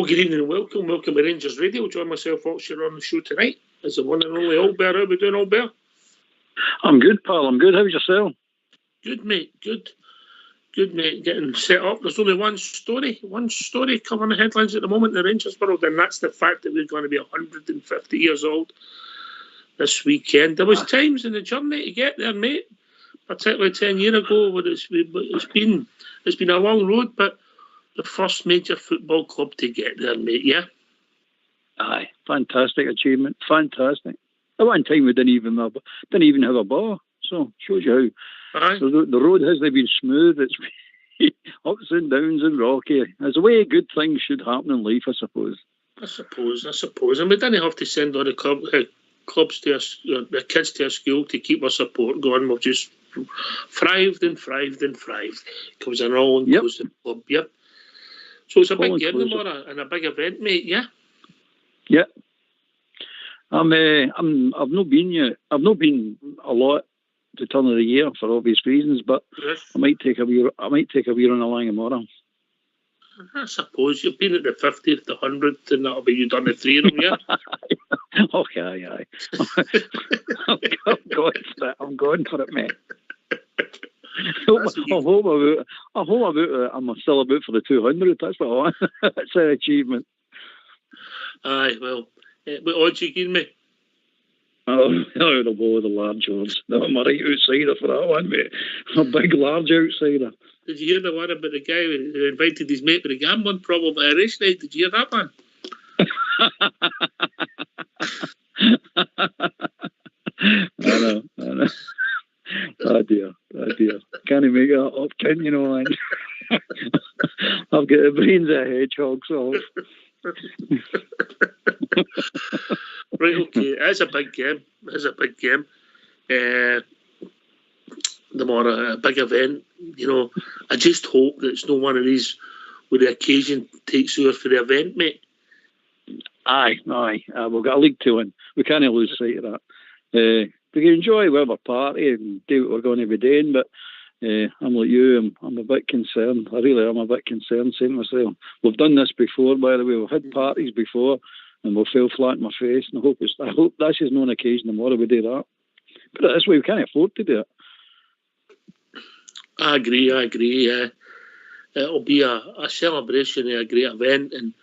good evening and welcome. Welcome to Rangers Radio. Join myself, Oxford, on the show tonight. As the one and only Albert. How are we doing, Albert? I'm good, pal. I'm good. How's yourself? Good, mate. Good. Good, mate. Getting set up. There's only one story covering the headlines at the moment in the Rangers world, and that's the fact that we're going to be 150 years old this weekend. There was times in the journey to get there, mate, particularly 10 years ago, where it's been a long road, but the first major football club to get there, mate, yeah? Aye, fantastic achievement, fantastic. At one time we didn't even have a bar, so shows you how the road hasn't been smooth. It's been ups and downs and rocky. As a way good things should happen in life, I suppose. I suppose. And we didn't have to send all the clubs to the kids to our school to keep our support going. We've just thrived. It was an all-inclusive club, yep. So it's a big game tomorrow and a big event, mate, yeah? Yeah. I've not been yet. I've not been a lot the turn of the year for obvious reasons, but yes. I might take a wee run along tomorrow. I suppose you've been at the 50th, the 100th, and that'll be you done the 3 of them, yeah? Okay, aye. I'm going for it, mate. I'm still about for the 200. That's what I want. That's an achievement. Aye, well, what odds you giving me? Oh, I'll go with the large odds. No, I'm a right outsider for that one, mate. I'm a big, large outsider. Did you hear the one about the guy who invited his mate with a gambling problem at a race night? Did you hear that one? I know. Oh dear. Can't even make that up, can you know, man? I've got the brains of a hedgehog, so. Right, okay. It's a big game. Tomorrow, a big event. You know, I just hope that it's not one of these where the occasion takes over for the event, mate. Aye. We've got a league to win. We can't lose sight of that. We can enjoy whatever party and do what we're going to be doing, but I'm like you, I'm a bit concerned. I really am a bit concerned, saying to myself, we've done this before, by the way. We've had parties before, and we'll fell flat in my face. And I hope this is no occasion tomorrow we do that. Put it this way, we can't afford to do it. I agree. It'll be a celebration of a great event, and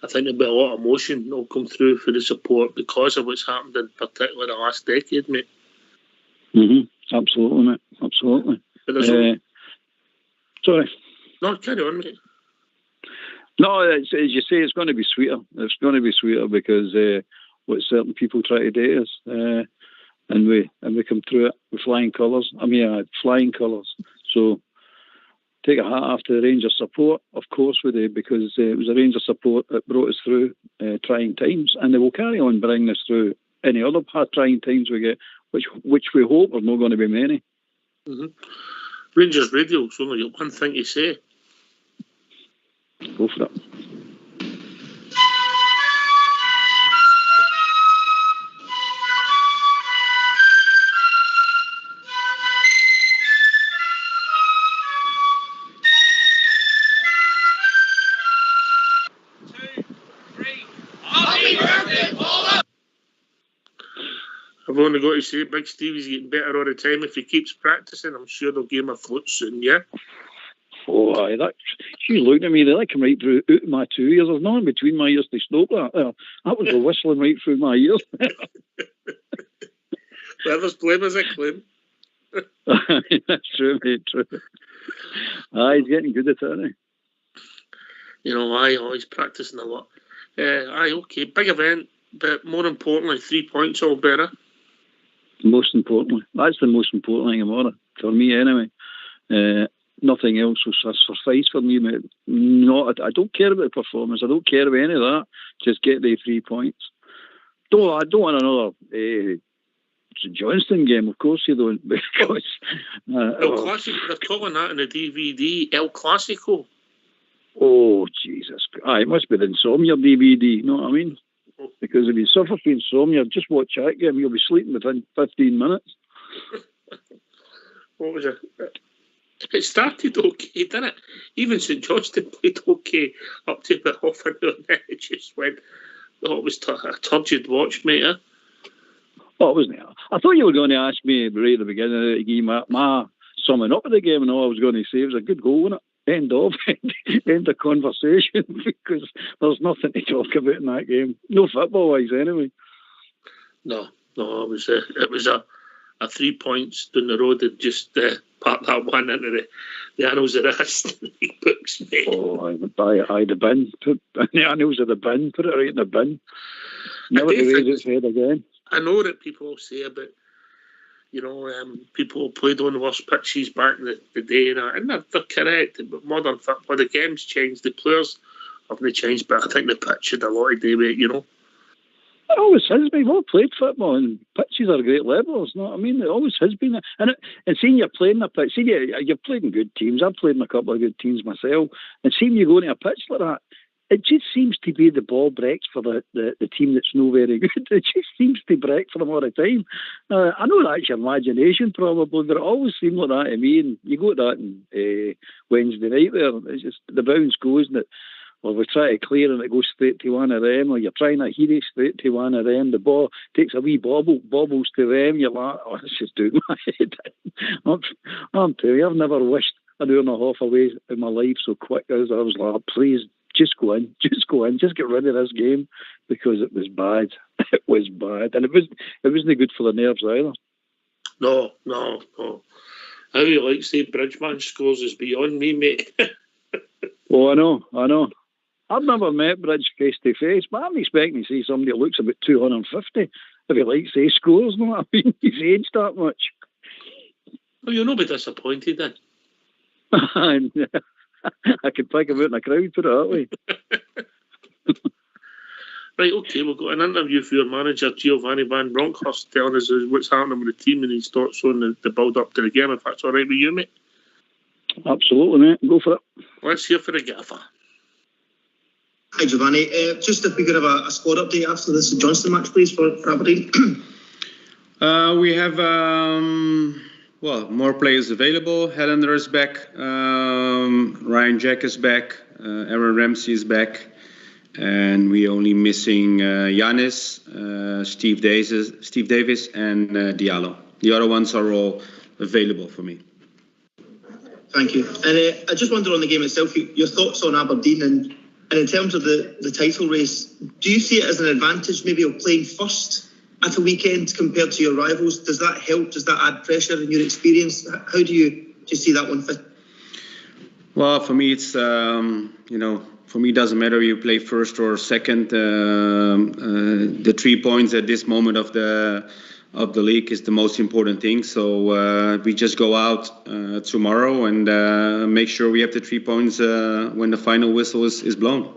I think there'll be a lot of emotion that'll come through for the support because of what's happened in particular the last decade, mate. Absolutely, mate. Absolutely. Sorry. No, carry on, mate. No, as you say, it's going to be sweeter. It's going to be sweeter because what certain people try to do is, and we come through it with flying colours. Flying colours. So take a hat off to the Rangers support, of course we do, because it was the Rangers support that brought us through trying times, and they will carry on bringing us through any other trying times we get, which we hope are not going to be many. Rangers Radio, it's only got one thing to say. Go for it. I've only got to say, Big Stevie's getting better all the time. If he keeps practicing, I'm sure they'll give him a float soon, yeah? Oh, aye, she looked at me, they come right through out of my 2 ears. There's nothing between my ears to stop that. That was a whistling right through my ears. Whoever's blame is a claim. That's true, mate, true. Aye, he's getting good at it, isn't he? You know, he's practicing a lot. Okay, big event, but more importantly, 3 points, all better. Most importantly. That's the most important thing about it, for me anyway. Nothing else will suffice for me, mate. I don't care about the performance. I don't care about any of that. Just get the 3 points. I don't want another Johnston game. Of course you don't, because El Clasico. They're calling that in the DVD El Clasico. Oh Jesus! It must be the insomnia DVD. You know what I mean? Because if you suffer from insomnia, just watch that game. You'll be sleeping within 15 minutes. What was it? It started okay, didn't it? Even St Johnston played okay up to about half an hour in just went, oh, it was a turgid watch, mate. Oh, it wasn't. I thought you were going to ask me right at the beginning of the game my summing up of the game, and all I was going to say was a good goal, wasn't it? End of conversation, because there's nothing to talk about in that game. No football-wise, anyway. No, it was a 3 points down the road and just part that one into the annals of the history books, mate. Oh, I the bin. Put the annals of the bin. Put it right in the bin. Never to raise its head again. I know that people say about, people played on the worst pitches back in the day, and they're correct. But modern football, the game's changed, the players haven't changed, but I think the pitch had a lot to do with it, It always has been. We've all played football, and pitches are great levels. You know what I mean? It always has been. And seeing you're playing the pitch, you're playing good teams. I've played in a couple of good teams myself, and seeing you go into a pitch like that, it just seems to be the ball breaks for the team that's no very good. It just seems to break for them all the time. I know that's your imagination probably, but it always seemed like that to me. And you go to that on Wednesday night there, it's just the bounce goes, and we try to clear and it goes straight to one of them, or you're trying to heat it straight to one of them. The ball takes a wee bobbles to them. You're like, oh, it's just doing my head in. I'm telling you, I've never wished an hour and a half away in my life so quick as I was like, please, just go in, just get rid of this game, because it was bad. It was bad, and it wasn't good for the nerves either. No. How you like to say Bridgeman scores is beyond me, mate. Oh, I know. I've never met Bridge face to face, but I'm expecting to see somebody that looks about 250. If you like to say scores, know what I mean? He's aged that much. Well, you'll not be disappointed then. I could pick him out in a crowd, put it that way. Right, okay, we've got an interview for your manager, Giovanni Van Bronckhorst, telling us what's happening with the team and his thoughts on the build-up to the game, if that's all right with you, mate. Absolutely, mate. Go for it. Let's hear for the gaffer. Hi, Giovanni. Just if we could have a squad update after this Johnston match, please, for Aberdeen. We have... more players available. Helander is back. Ryan Jack is back. Aaron Ramsey is back. And we're only missing Giannis, Steve Davis, and Diallo. The other ones are all available for me. Thank you. And I just wonder on the game itself, your thoughts on Aberdeen and in terms of the title race, do you see it as an advantage maybe of playing first at a weekend compared to your rivals? Does that help? Does that add pressure in your experience? How do you see that one fit? Well, for me, it's, for me, it doesn't matter if you play first or second. The 3 points at this moment of the league is the most important thing. So we just go out tomorrow and make sure we have the 3 points when the final whistle is blown.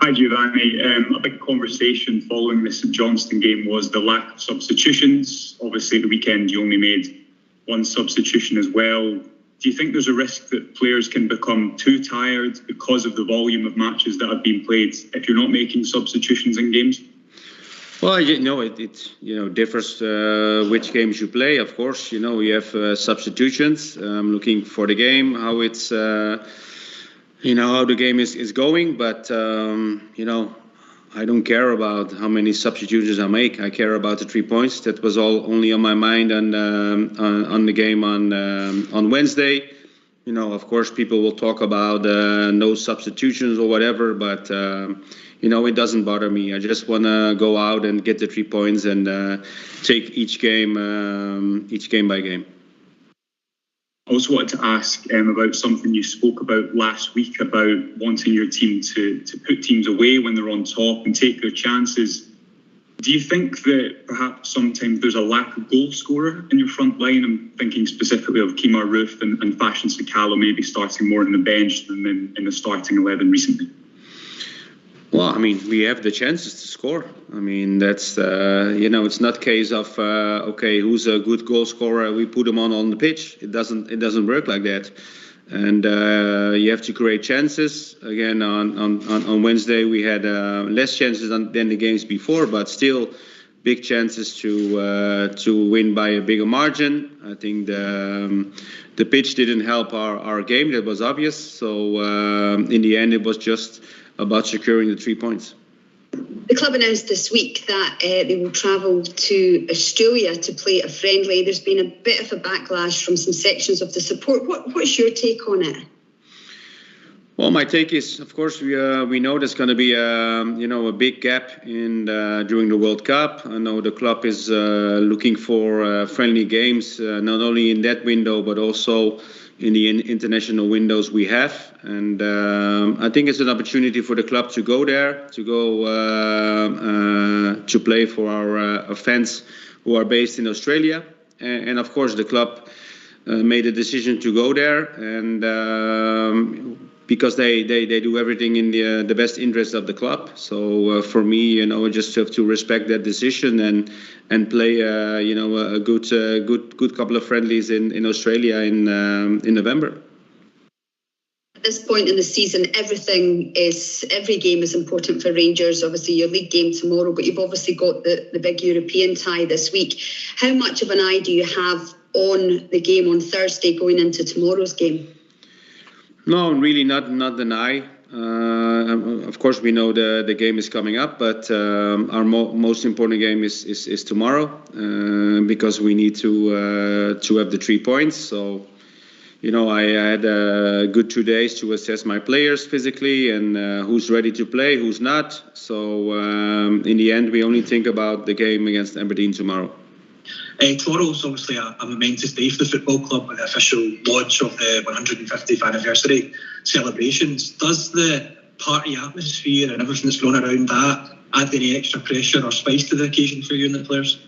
Hi, Giovanni. A big conversation following the St Johnstone game was the lack of substitutions. Obviously, at the weekend, you only made one substitution as well. Do you think there's a risk that players can become too tired because of the volume of matches that have been played if you're not making substitutions in games? Well, it differs which games you play. Of course, you have substitutions. Looking for the game, how it's... how the game is going, but, I don't care about how many substitutions I make. I care about the 3 points. That was all only on my mind on the game on Wednesday. Of course, people will talk about no substitutions or whatever, but, it doesn't bother me. I just want to go out and get the 3 points and take each game by game. I also wanted to ask about something you spoke about last week about wanting your team to put teams away when they're on top and take their chances. Do you think that perhaps sometimes there's a lack of goal scorer in your front line? I'm thinking specifically of Kemar Roof and Fashion Sakala maybe starting more on the bench than in the starting 11 recently. Well, we have the chances to score. That's, it's not a case of, who's a good goal scorer, we put him on the pitch. It doesn't work like that. And you have to create chances. Again, on Wednesday, we had less chances than the games before, but still big chances to win by a bigger margin. I think the pitch didn't help our game. That was obvious. So in the end, it was just about securing the 3 points. The club announced this week that they will travel to Australia to play a friendly. There's been a bit of a backlash from some sections of the support. What's your take on it? Well, my take is, of course, we know there's going to be a big gap in during the World Cup. I know the club is looking for friendly games, not only in that window but also in the international windows we have. And I think it's an opportunity for the club to go there, to go to play for our fans who are based in Australia. And of course, the club made a decision to go there, and because they do everything in the best interest of the club. So for me, I just have to respect that decision and play a good couple of friendlies in Australia in November. At this point in the season, every game is important for Rangers. Obviously, your league game tomorrow, but you've obviously got the big European tie this week. How much of an eye do you have on the game on Thursday going into tomorrow's game? No, really not an eye. Of course, we know the game is coming up, but our most important game is tomorrow because we need to have the 3 points. So, I had a good 2 days to assess my players physically and who's ready to play, who's not. So, in the end, we only think about the game against Aberdeen tomorrow. Tomorrow's obviously a momentous day for the football club with the official launch of the 150th anniversary celebrations. Does the party atmosphere and everything that's going around that add any extra pressure or spice to the occasion for you and the players?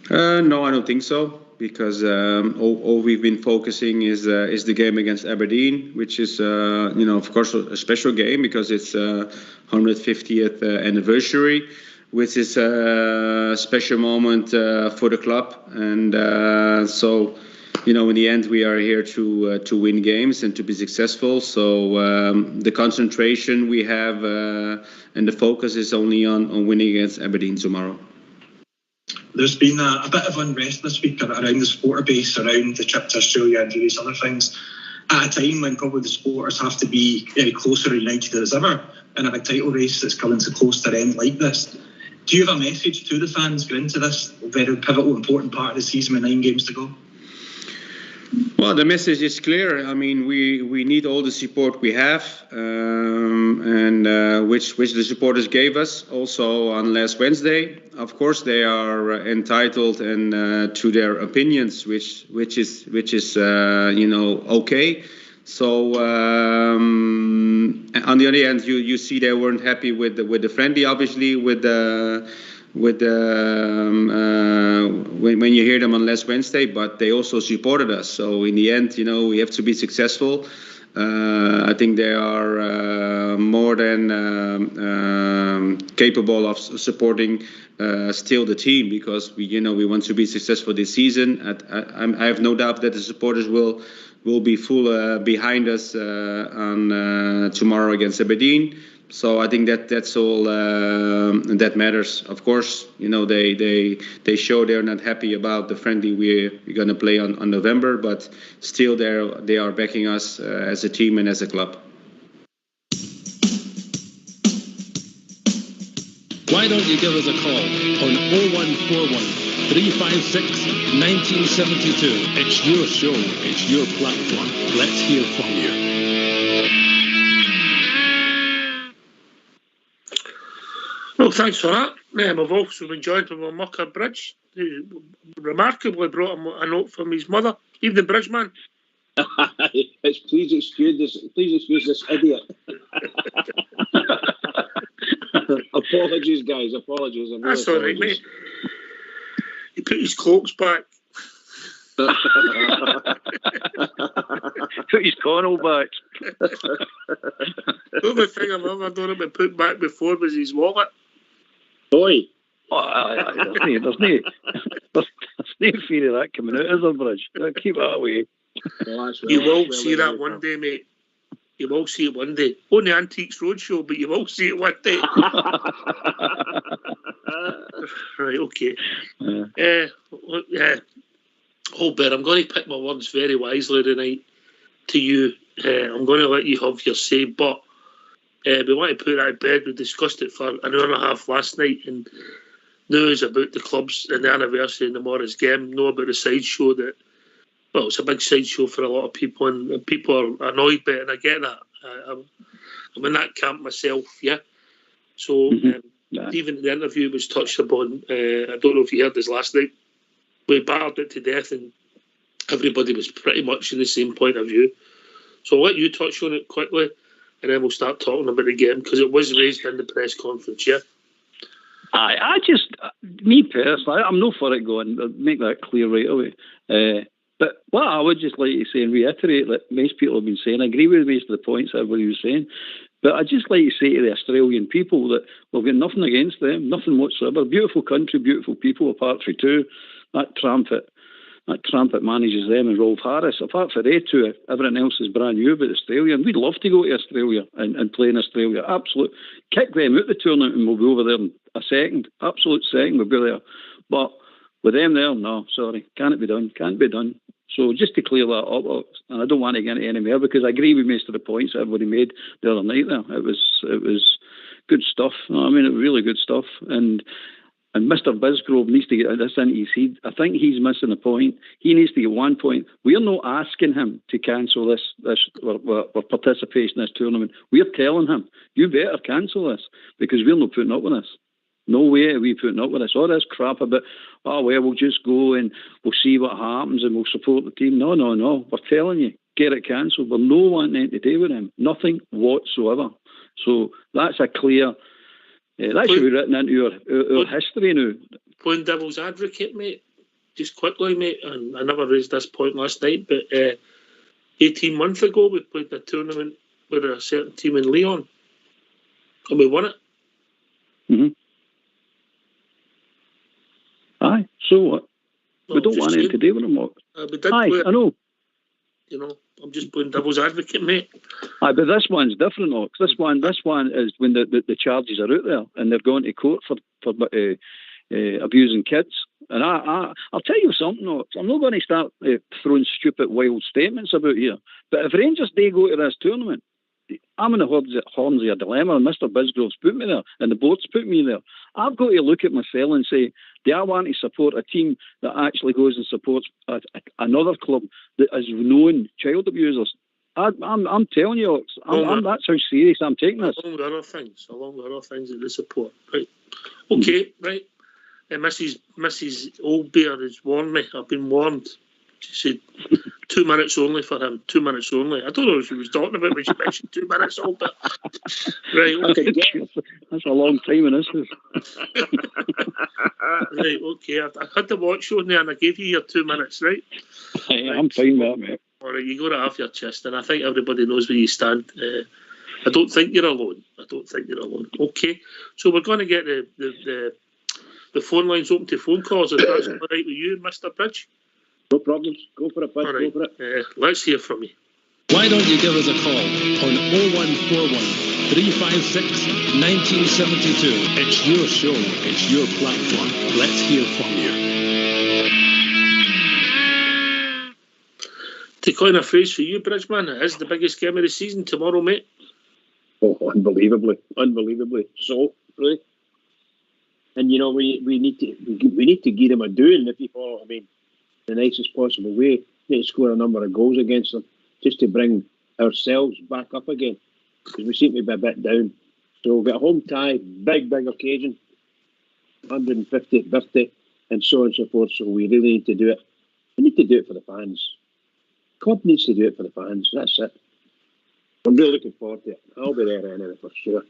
No, I don't think so, because all we've been focusing is the game against Aberdeen, which is of course a special game because it's 150th anniversary, which is a special moment for the club. And so, in the end, we are here to win games and to be successful. So the concentration we have and the focus is only on winning against Aberdeen tomorrow. There's been a bit of unrest this week around the supporter base, around the trip to Australia and various other things, at a time when probably the supporters have to be closer united as ever in a big title race that's coming to close to end like this. Do you have a message to the fans going into this very pivotal, important part of the season with 9 games to go? Well, the message is clear. I mean, we need all the support we have, and which the supporters gave us also on last Wednesday. Of course, they are entitled and to their opinions, which is okay. So on the other hand, you see they weren't happy with the friendly, obviously, when you hear them on last Wednesday, but they also supported us. So in the end, we have to be successful. I think they are more than capable of supporting still the team, because we want to be successful this season. I have no doubt that the supporters will be full behind us on tomorrow against Aberdeen. So I think that's all that matters. Of course, they show they're not happy about the friendly we're going to play on November, but still they are backing us as a team and as a club. Why don't you give us a call on 0141 356 1972. It's your show, it's your platform. Let's hear from you. Well, thanks for that. I've also been joined by Mucker Bridge, who remarkably brought him a note from his mother. Evening, Bridgeman. Please excuse this idiot. Apologies, guys. Apologies. That's all right, mate. He put his cloaks back. Put his cornel back. The only thing I've ever done him and put back before was his wallet. Boy. There's no fear of that coming out, is there, Bridge? Keep that away. Well, you will see that one day, mate. You will see it one day. On the Antiques Roadshow, but you will see it one day. Right, okay. Oh, Ben, I'm going to pick my words very wisely tonight to you. I'm going to let you have your say, but We want to put that to bed. We discussed it for an hour and a half last night, and news about the clubs and the anniversary and tomorrow's game. Know about the sideshow that, well, it's a big sideshow for a lot of people, and people are annoyed by it, and I get that. I'm in that camp myself, yeah. So even the interview was touched upon. I don't know if you heard this last night. We battered it to death, and everybody was pretty much in the same point of view. So I'll let you touch on it quickly, and then we'll start talking about the game, because it was raised in the press conference, yeah? I just, me personally, I'm not for it going, I'll make that clear right away. But what I would just like to say and reiterate that most people have been saying, I agree with most of the points everybody was saying, but I'd just like to say to the Australian people that we've got nothing against them, nothing whatsoever. Beautiful country, beautiful people, apart from two. That tramp that manages them and Rolf Harris. Apart from they two, everything else is brand new about Australia. And we'd love to go to Australia and play in Australia. Absolute. Kick them out the tournament and we'll be over there in a second. Absolute second, we'll be there. But with them there, no, sorry. Can't be done. So just to clear that up, and I don't want to get into any more because I agree with most of the points that everybody made the other night there. It was good stuff. I mean, it was really good stuff. And Mr. Bisgrove needs to get this into his head. I think he's missing a point. He needs to get 1 point. We're not asking him to cancel this our participation in this tournament. We're telling him, you better cancel this because we're not putting up with this. No way are we putting up with this. All this crap about, oh, well, we'll just go and we'll see what happens and we'll support the team. No. We're telling you, get it cancelled. We're no wanting anything to do with him. Nothing whatsoever. So that's a clear... that should be written into our history now. Playing devil's advocate, mate, just quickly, mate, and I never raised this point last night, but 18 months ago we played a tournament with a certain team in Lyon and we won it. Mm-hmm. Aye, so what? We don't want anything to do with them. We did Aye, I know. You know, I'm just playing devil's advocate, mate. Aye, but this one's different, though. This one is when the charges are out there and they're going to court for abusing kids. And I'll tell you something, though. I'm not going to start throwing stupid, wild statements about here. But if Rangers they go to this tournament, I'm in the horns of a dilemma, and Mr. Bisgrove's put me there, and the board's put me there. I've got to look at myself and say, do I want to support a team that actually goes and supports another club that is known child abusers? I'm telling you, that's how serious I'm taking this. Along with other things that they support. Right. Okay, right. Mrs. Oldbeer has warned me. I've been warned. She said 2 minutes only for him. 2 minutes only. I don't know if she was talking about when she mentioned 2 minutes old, but right, okay. That's a long time in this. Right, okay. I had the watch on there and I gave you your 2 minutes, right? I'm fine with that, mate. All right, you got it off your chest, and I think everybody knows where you stand. I don't think you're alone. Okay, so we're going to get the phone lines open to phone calls, if that's all right with you, Mr. Bridge. No problems. Go for it, bud. Right. Go for it. Let's hear from you. Why don't you give us a call on 0141 356 1972? It's your show. It's your platform. Let's hear from you. To coin a phrase for you, Bridgeman, it is the biggest game of the season tomorrow, mate. Oh, unbelievably. So, really. And you know, we need to give them a doing, if you follow. I mean, the nicest possible way. Need to score a number of goals against them just to bring ourselves back up again, because we seem to be a bit down. So we've got a home tie, big occasion, 150th birthday, and so on and so forth. So we really need to do it. We need to do it for the fans. Club needs to do it for the fans. That's it. I'm really looking forward to it. I'll be there anyway for sure.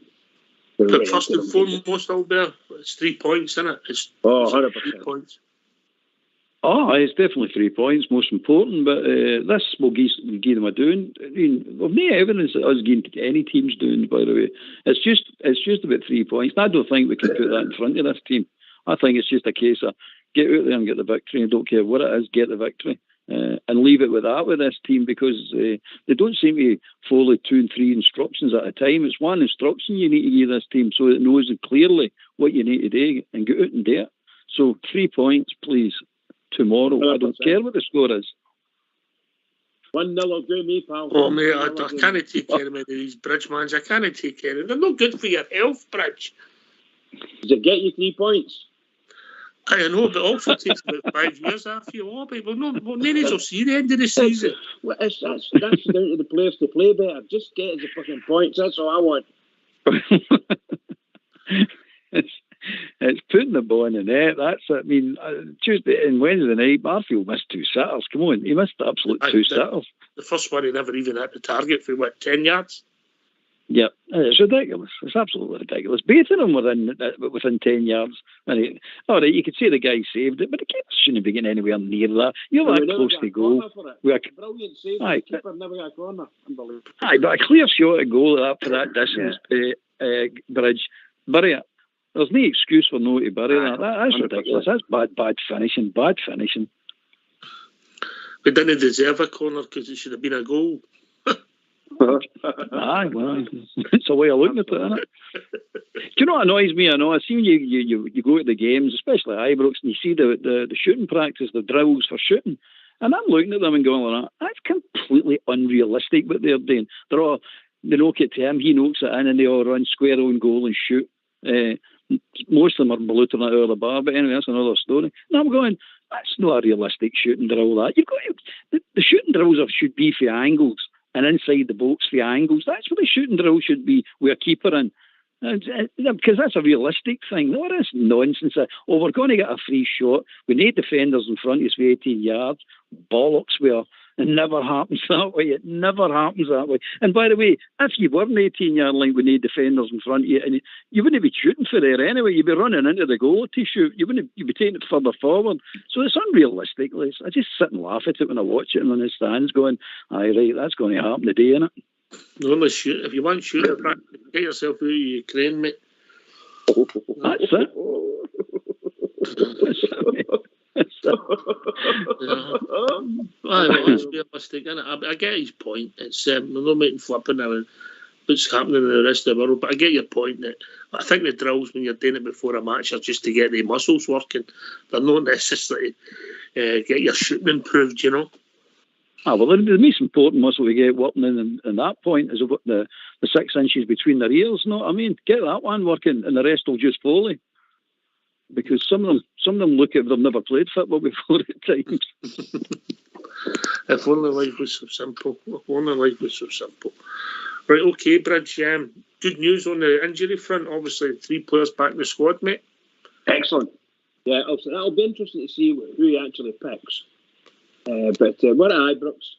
But first and foremost, Albert, it's 3 points, isn't it? It's 100%. 3 points. Oh, it's definitely 3 points, most important, but this will give them a doing. I mean, we've no evidence that us giving any teams doing, by the way. It's just about 3 points. And I don't think we can put that in front of this team. I think it's just a case of get out there and get the victory. I don't care what it is, get the victory. And leave it with that with this team, because they don't seem to follow 2 and 3 instructions at a time. It's one instruction you need to give this team so it knows clearly what you need to do and get out and do it. So 3 points, please. Tomorrow. 100%. I don't care what the score is. 1-0 will do me, pal. Oh, mate, I can't take care of many of these Bridge mans. I can't take care of them. They're not good for your health, Bridge. Does it get you 3 points? I know, but it also takes about 5 years after you all. But none of us will see the end of the season. Well, that's down to the players to play better. Just get us the fucking points. That's all I want. It's putting the ball in the net. That's it. I mean, Tuesday and Wednesday night, Barfield missed 2 sitters. Come on, he missed absolute 2 sitters. The first one, he never even hit the target for, 10 yards? Yep, it's ridiculous. It's absolutely ridiculous. Both of them were within 10 yards. And all right, you could say the guy saved it, but the keeper shouldn't be getting anywhere near that. You're that close to goal. Brilliant save. The keeper never got a corner. Unbelievable. Aye, but a clear shot at goal for that distance, Bridge. Bury it. There's no excuse for no to bury that. That's 100%. Ridiculous. That's bad finishing. Bad finishing. We didn't deserve a corner because it should have been a goal. Aye, well, it's a way of looking at it, isn't it? Do you know what annoys me? I know. I see you go to the games, especially Ibrox, and you see the shooting practice, the drills for shooting, and I'm looking at them and going like that. That's completely unrealistic what they're doing. They knock it to him, he knocks it in, and they all run square on goal and shoot. Most of them are ballooting it out of the bar, but anyway, that's another story. And I'm going, that's not a realistic shooting drill. That you've got the shooting drills should be for angles. And inside the box for angles. That's what the shooting drill should be with a keeper in. Because that's a realistic thing. No, that's nonsense. We're going to get a free shot. We need defenders in front of us for 18 yards. Bollocks, it never happens that way. It never happens that way. And by the way, if you were an 18-yard line, we need defenders in front of you, and you wouldn't be shooting for there anyway. You'd be running into the goal to shoot. You'd be taking it further forward. So it's unrealistic. I just sit and laugh at it when I watch it and in the stands going, aye, right, that's going to happen today, innit? Only shoot. If you want shooting practice, get yourself out of Ukraine, mate. That's it. It's realistic, innit? I get his point. It's they're not making flipping now what's happening in the rest of the world, but I get your point that I think the drills when you're doing it before a match are just to get the muscles working. They're not necessarily get your shooting improved, you know. Well, the most important muscle to get working in that point is the 6 inches between their ears. No, I mean, get that one working, and the rest will just follow. Because some of them look at they've never played football before at times. If only life was so simple. If only life was so simple. Right, okay, Bridge. Good news on the injury front. Obviously, 3 players back in the squad, mate. Excellent. Yeah, that'll be interesting to see who he actually picks. But we're at Ibrox.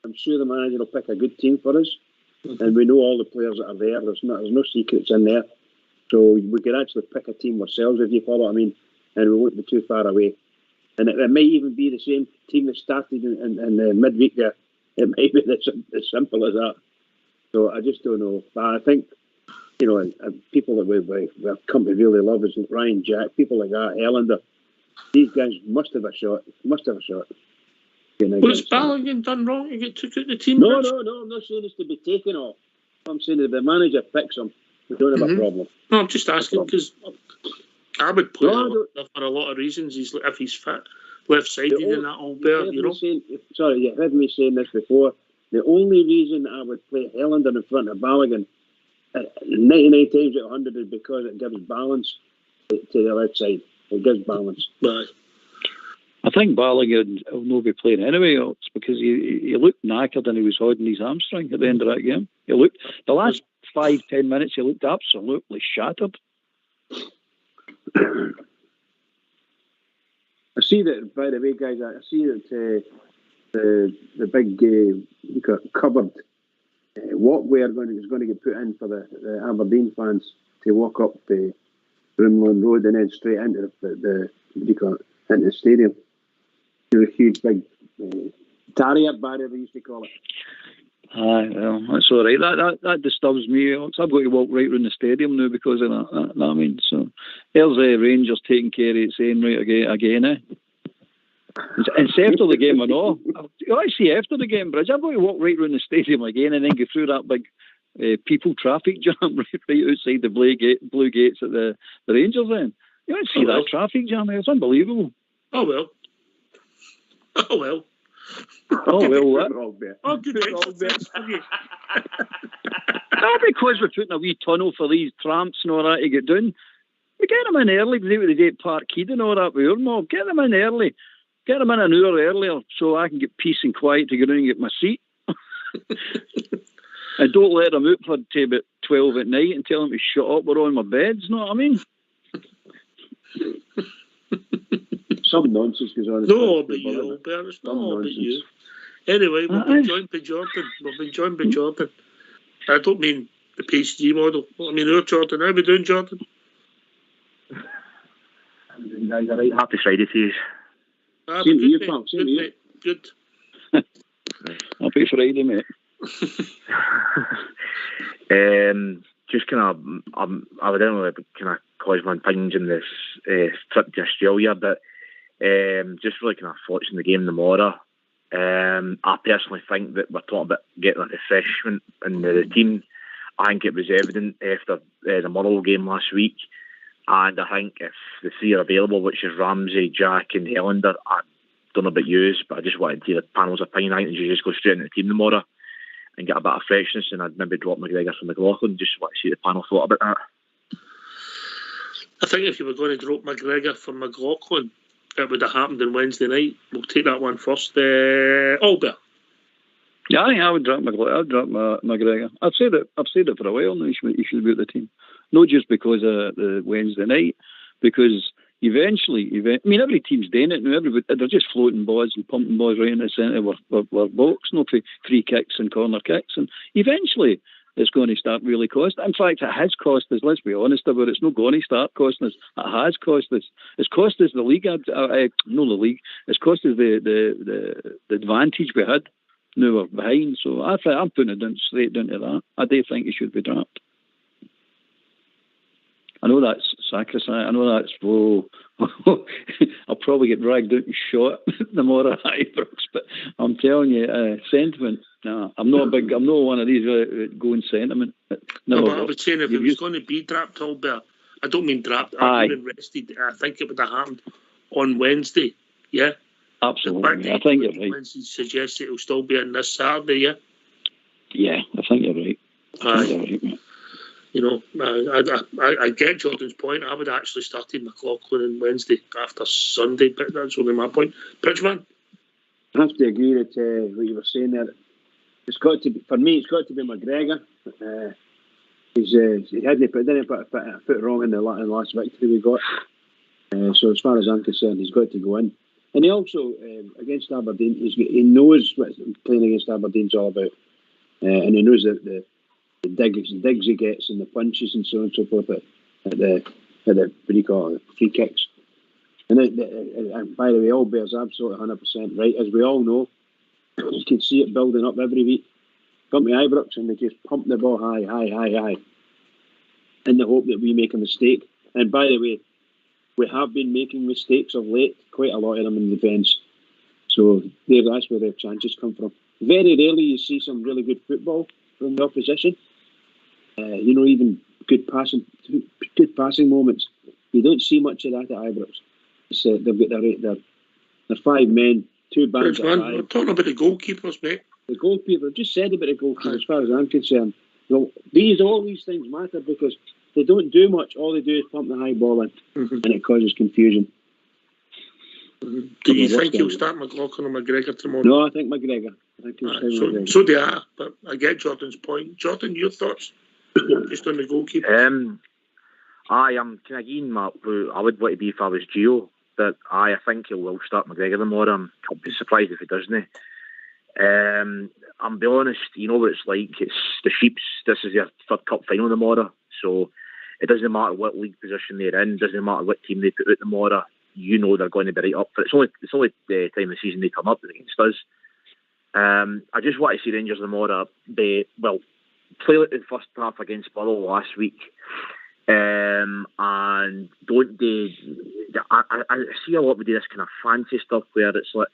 I'm sure the manager will pick a good team for us. Mm-hmm. And we know all the players that are there. There's no secrets in there. So we could actually pick a team ourselves, if you follow what I mean, and we won't be too far away. And it might even be the same team that started in the midweek there. It might be as simple as that. So I just don't know. But I think, people that we've come to really love is Ryan Jack, people like that, Ellender. These guys must have a shot. Was Balogun done wrong to get took out the team? No, I'm not saying it's to be taken off. I'm saying if the manager picks him, we don't have a problem. No, I'm just asking because I would play for a lot of reasons. If he's fit, left-sided and that all better, Sorry, you heard me saying this before. The only reason I would play Ellender in front of Balogun 99 times out of 100 is because it gives balance to the left side. It gives balance. Right. I think Balogun will not be playing anyway. It's because he looked knackered and he was holding his hamstring at the end of that game. He looked the last 5-10 minutes. He looked absolutely shattered. I see that, by the way, guys. I see that the big covered walkway is going to get put in for the Aberdeen fans to walk up the Broomlawn Road and then straight into into the stadium. There's a huge big barrier, they used to call it. Aye, well, that's all right. That disturbs me. I've got to walk right around the stadium now because of that. I mean, so there's Rangers taking care of its own right again, eh? It's after the game and all. I see after the game, Bridge, I've got to walk right around the stadium again and then go through that big people traffic jam right outside the blue gates at the Rangers end. You don't see that traffic jam there. It's unbelievable. Oh well. Oh, well, Oh, good exercise for you. No, because we're putting a wee tunnel for these tramps and all that to get down. We get them in early, they get parked and all that with your mob. Get them in early. Get them in an hour earlier so I can get peace and quiet to get in and get my seat. And don't let them out for till about 12 at night and tell them to shut up, we're on my beds, know what I mean? Some nonsense goes on. No, but you, Albert, it's not all but you. Anyway, we've been joined by Jordan. I don't mean the PSG model. I mean our Jordan. How are we doing, Jordan? Guys, all right. Happy Friday to you. Same to you, pal. Same to you. Good. Happy Friday, mate. Just kind of, I would only kind of cause my opinions in this trip to Australia, but just really kind of thoughts in the game tomorrow. I personally think that we're talking about getting a refreshment in the team. I think it was evident after the Motherwell game last week, and I think if the three are available, which is Ramsey, Jack and Helander, I don't know about yous, but I just wanted to hear the panel's opinion. I think you should just go straight into the team tomorrow and get a bit of freshness, and I'd maybe drop McGregor from McLaughlin. Just want to see the panel thought about that. I think if you were going to drop McGregor from McLaughlin, it would have happened on Wednesday night. We'll take that one first. Albert. Yeah, I think I would drop McGregor. I'd drop McGregor. I've said it for a while now. He should be at the team, not just because of the Wednesday night, because eventually, I mean, every team's doing it now. They're just floating balls and pumping balls right in the centre of our box, no free kicks and corner kicks, and eventually it's going to start really costing. In fact, it has cost us. Let's be honest about it. It's not going to start costing us. It has cost us. It's cost us the league. Not the league. It's cost us the advantage we had. Now we're behind. So I'm putting it straight down to that. I do think he should be dropped. I know that's sacrosanct. I know that's I'll probably get dragged out and shot tomorrow at Ibrox. But I'm telling you, sentiment. No, I'm not one of these going sentiment. No, but I was saying if it was going to be dropped, Albert, I don't mean dropped. I mean rested. I think it would have happened on Wednesday. Yeah, absolutely. I think you're right. Wednesday suggests it'll still be on this Saturday. Yeah. Yeah, I think you're right. You know, I get Jordan's point. I would actually started McLaughlin on Wednesday after Sunday, but that's only my point. Pitchman? I have to agree with what you were saying there. It's got to be, for me, it's got to be McGregor. He hadn't put a foot wrong in the last victory we got. So as far as I'm concerned, he's got to go in. And he also, against Aberdeen, he knows what playing against Aberdeen's all about. And he knows that the digs he gets and the punches and so on and so forth at the what do you call it, free kicks. And by the way, Albert's absolutely 100% right. As we all know, you can see it building up every week. Come to Ibrox and they just pump the ball high, in the hope that we make a mistake. And by the way, we have been making mistakes of late, quite a lot of them in defence. So that's where their chances come from. Very rarely you see some really good football from the opposition. Even good passing moments. You don't see much of that at Ibrox. They've got their 5 men, 2 bands of 5. We're talking about the goalkeepers, mate. The goalkeeper, just said about the goalkeeper, as far as I'm concerned. Well, all these things matter because they don't do much. All they do is pump the high ball in, and it causes confusion. Do you think he'll start McLaughlin or McGregor tomorrow? No, I think McGregor. So do I, but I get Jordan's point. Jordan, your thoughts? Just on the goalkeeper. I am kind of agreeing, Mark. I would want to be if I was Gio, but I think he will start McGregor tomorrow. I'll be surprised if he doesn't. I'm be honest, you know what it's like. It's the Sheeps. This is their 3rd cup final tomorrow, so it doesn't matter what league position they're in. Doesn't matter what team they put out tomorrow. You know they're going to be right up for it. It's only the time of the season they come up against us. I just want to see Rangers tomorrow play like the first half against Motherwell last week. And don't they? I see a lot of this kind of fancy stuff where it's like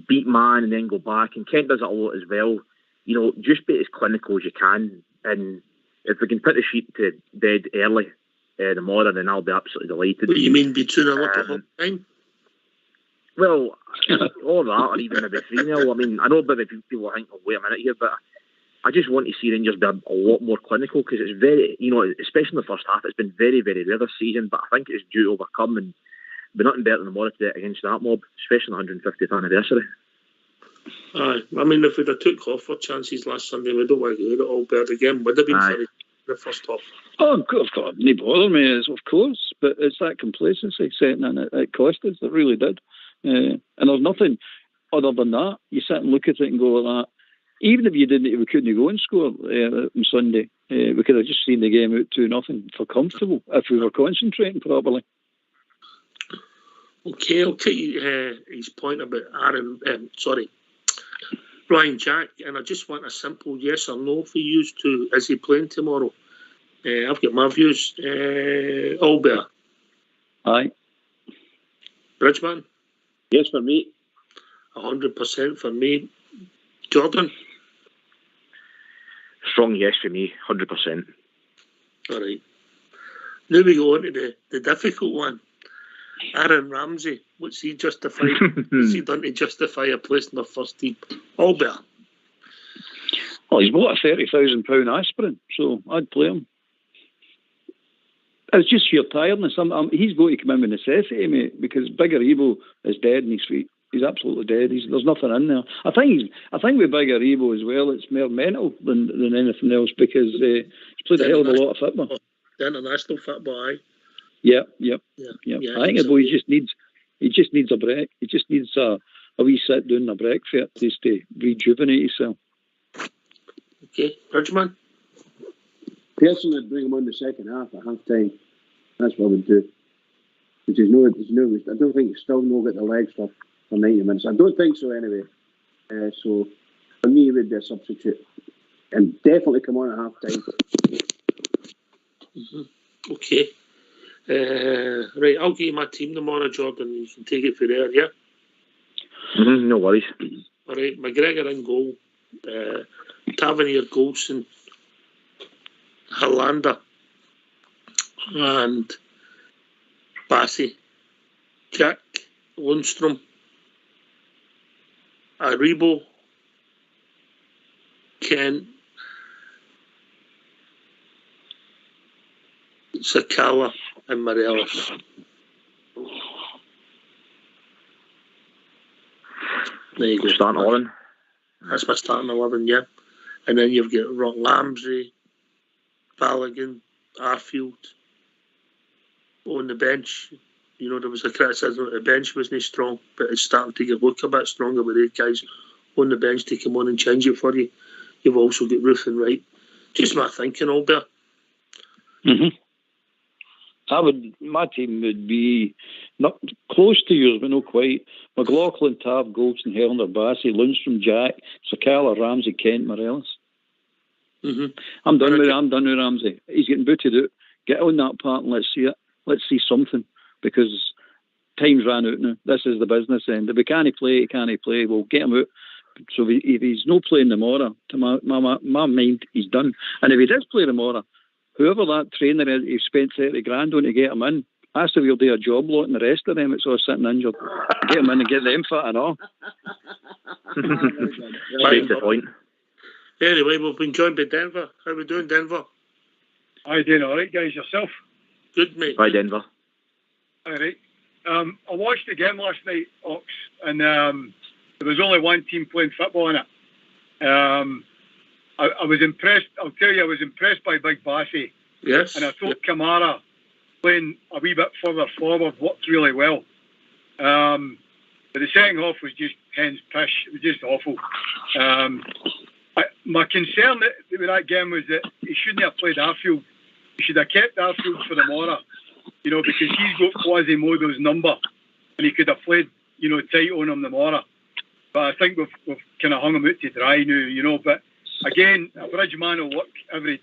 beat man and then go back. And Kent does it a lot as well. You know, just be as clinical as you can. And if we can put the sheet to bed early tomorrow, then I'll be absolutely delighted. What do you mean be 2-0 up at half time? Well, all that, or even maybe 3-0. I mean, I know maybe people think, oh, wait a minute here, but I just want to see Rangers be a lot more clinical, because it's very, especially in the first half, it's been very, very rare this season, but I think it's due to overcome, and be nothing better than tomorrow to do it against that mob, especially on the 150th anniversary. Aye, I mean, if we'd have took off our chances last Sunday, we don't want to do it all, but again, would have been funny in the first half. Oh, of course, no bother me, of course, but it's that complacency setting in. It cost us, it really did. And there's nothing other than that. You sit and look at it and go like that. Even if we couldn't go and score on Sunday, we could have just seen the game out 2-0 for comfortable if we were concentrating properly. Okay, I'll take his point about Ryan Jack, and I just want a simple yes or no for you two. Is he playing tomorrow? I've got my views. Albert. Aye. Bridgeman. Yes, for me. 100% for me. Jordan. Strong yes for me, 100%. All right. Now we go on to the difficult one. Aaron Ramsey. What's he justified? What's he done to justify a place in the first team? Albert. Well, he's bought a £30,000 aspirin, so I'd play him. It's just sheer tiredness. He's going to come in with necessity, mate, because Bigger Ebo is dead in his feet. He's absolutely dead. There's nothing in there. I think with Bigger Ebo as well, it's more mental than anything else, because he's played a hell of a lot of football. The international football, aye. Yeah. I think the boy just needs a break. He just needs a wee sit down, a break for it, just to rejuvenate himself. Okay, Bridgeman. Personally, I'd bring him on the second half at half time. That's what I would do. Because I don't think he's still not got the legs for 90 minutes. I don't think so anyway. So for me, he would be a substitute. And definitely come on at half time. Mm-hmm. Okay. Right, I'll give you my team tomorrow, Jordan. You can take it from there, yeah? Mm-hmm, no worries. All right, McGregor in goal. Tavernier, Goldson, Hollander, and Bassey, Jack, Lundstrom, Aribo, Kent, Sakala, and Morelos. There you go. Starting 11. That's my starting 11, yeah. And then you've got Rock Lamsey, Balogun, Arfield on the bench. There was a criticism that the bench wasn't strong, but it's starting to look a bit stronger with these guys on the bench to come on and change it for you. You've also got Ruth and Wright. Just my thinking, Albert. Mm-hmm. My team would be not close to yours, but not quite. McLaughlin, Tav, Goldson, Hellner, Bassey, Lundstrom, Jack, Sakala, Ramsey, Kent, Morelos. Mm-hmm. I'm done with Ramsey. He's getting booted out. Get on that part and let's see it. Let's see something, because time's ran out now. This is the business end. If he can't play, we'll get him out. So if he's not playing tomorrow, to my mind, he's done. And if he does play tomorrow, whoever that trainer is, he spent 30 grand on to get him in. That's if he'll do a job lot, and the rest of them, it's all sitting injured. Get him in and get them fit and all. Straight to the point. Anyway, we've been joined by Denver. How are we doing, Denver? How you doing? All right, guys. Yourself? Good, mate. Hi, Denver. All right. I watched the game last night, Ox, and there was only one team playing football in it. I was impressed. I'll tell you, I was impressed by Big Bassey. Yes. And I thought Kamara playing a wee bit further forward worked really well. But the second half was just hen's pish. It was just awful. My concern with that game was that he shouldn't have played Arfield. He should have kept Arfield for tomorrow, because he's got Quasimodo's number, and he could have played, tight on him tomorrow. But I think we've kind of hung him out to dry now, But again, a Bridgeman will work every,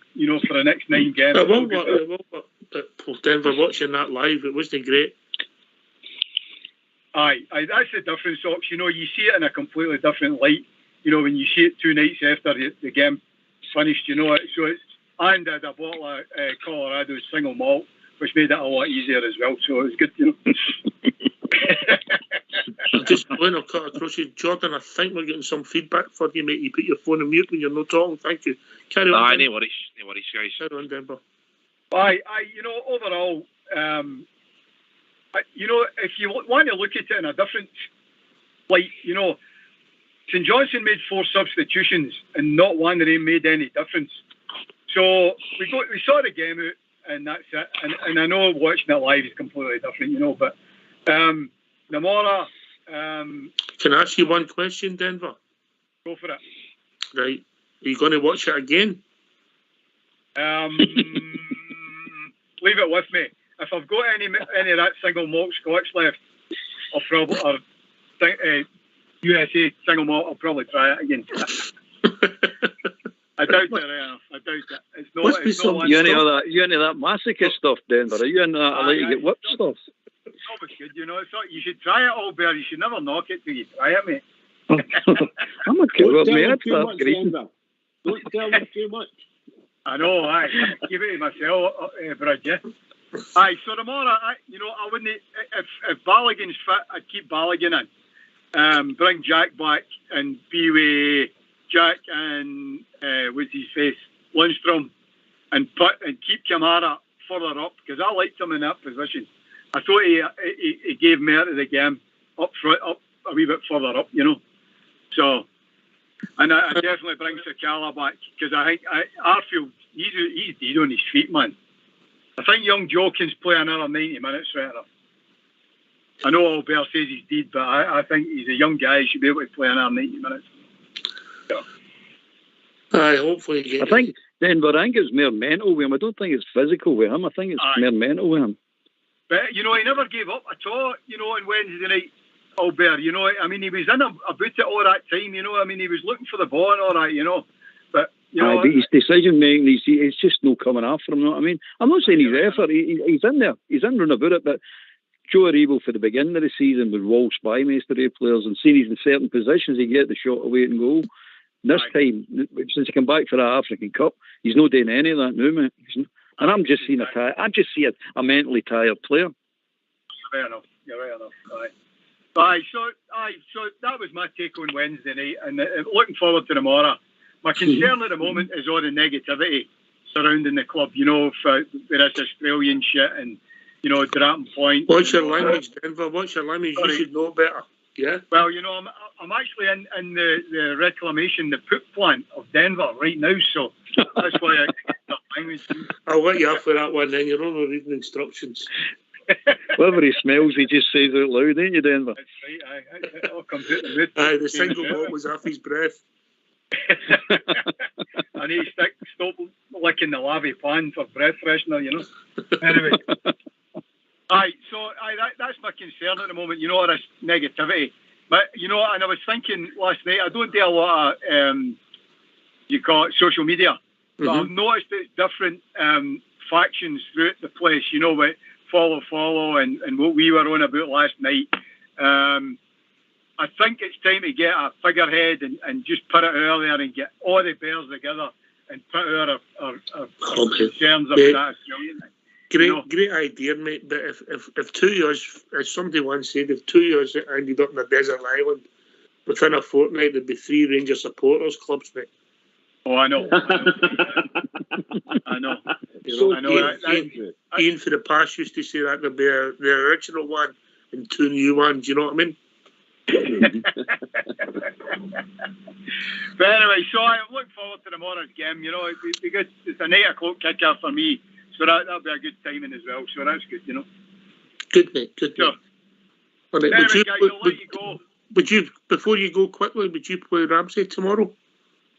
for the next 9 games. It will work. But Denver, watching that live, it wasn't great. Aye, that's the difference, Ox. You see it in a completely different light. When you see it 2 nights after the game finished, So I had a bottle of Colorado's single malt, which made it a lot easier as well. So it was good, I'm just going, I'll cut across you. Jordan, I think we're getting some feedback for you, mate. You put your phone on mute when you're not talking. Thank you. Carry on. No worries, guys. Carry on, Denver. Overall, if you want to look at it in a different light, St Johnstone made 4 substitutions and not one of them made any difference. So we saw the game out and that's it. And I know watching it live is completely different, but Namora. Can I ask you one question, Denver? Go for it. Right. Are you going to watch it again? Leave it with me. If I've got any of that single malt Scotch left, I'll probably USA single malt. I'll probably try it again. I doubt it. I doubt it. It's not. You into that masochist stuff, Denver? Are you into that? I like to get whipped stuff. It's always good, you should try it, Albert. You should never knock it till you try it, mate. I'm a kid with me. Don't tell me too much. I know. I give it to myself, Bridge. Yeah. Aye, so tomorrow, I wouldn't. If Balogun's fit, I'd keep Balogun in. Bring Jack back and be with Jack and what's his face, Lundstrom, and keep Kamara further up because I liked him in that position. I thought he gave merit to the game up front, up a wee bit further up, So, and I definitely bring Sakala back because I think Arfield, he's dead on his feet, man. I think young Joe can play another 90 minutes right enough. I know Albert says he's dead, but I think he's a young guy. He should be able to play another 90 minutes. So. Hopefully. I think Denver, it's more mental with him. I don't think it's physical with him. I think it's more mental with him. But, he never gave up at all, on Wednesday night, Albert. He was in about it all that time, he was looking for the ball and all that, But, but his decision making, it's just no coming after him, I'm not saying his effort, he's in there, he's in running about it, but Joe Aribo for the beginning of the season was waltzed by most of the players and seen he's in certain positions, he get the shot away and goal. This time, since he came back for the African Cup, he's not doing any of that now, mate. And I'm just seeing a mentally tired player. You're right enough. Aye. So that was my take on Wednesday night, and looking forward to tomorrow. My concern at the moment is all the negativity surrounding the club. For this Australian shit and dropping points. What's your language, Denver? What's your language? You should know better. Yeah. Well, I'm actually in the reclamation, the poop plant of Denver right now, so that's why I get that language. I'll let you off with that one then. You're only reading instructions. Whatever he smells, he just says out loud, ain't you, Denver? That's right. It all comes out the mood. Aye, the single malt was off his breath. I need to stop licking the lavy pan for breath freshener, Anyway. That's my concern at the moment, all this negativity. But, and I was thinking last night, I don't do a lot of, you call it social media, but I've noticed that different factions throughout the place, with follow, and what we were on about last night. I think it's time to get a figurehead and just put it out there and get all the bears together and put out our concerns about that Australian thing. Great idea, mate. But if 2 years, as somebody once said, if 2 years ended up in a desert island, within a fortnight there'd be 3 Rangers supporters clubs, mate. Oh, I know. I know. Ian for the past used to say that there'd be the original one and 2 new ones. You know what I mean? But anyway, so I'm looking forward to tomorrow's game. It'd be good. It's a 9 o'clock kicker for me. So that'll be a good timing as well. So that's good, Good, mate. Good. Sure. All right, anyway, guys, I'll let you go. Would you, before you go quickly, would you play Ramsey tomorrow?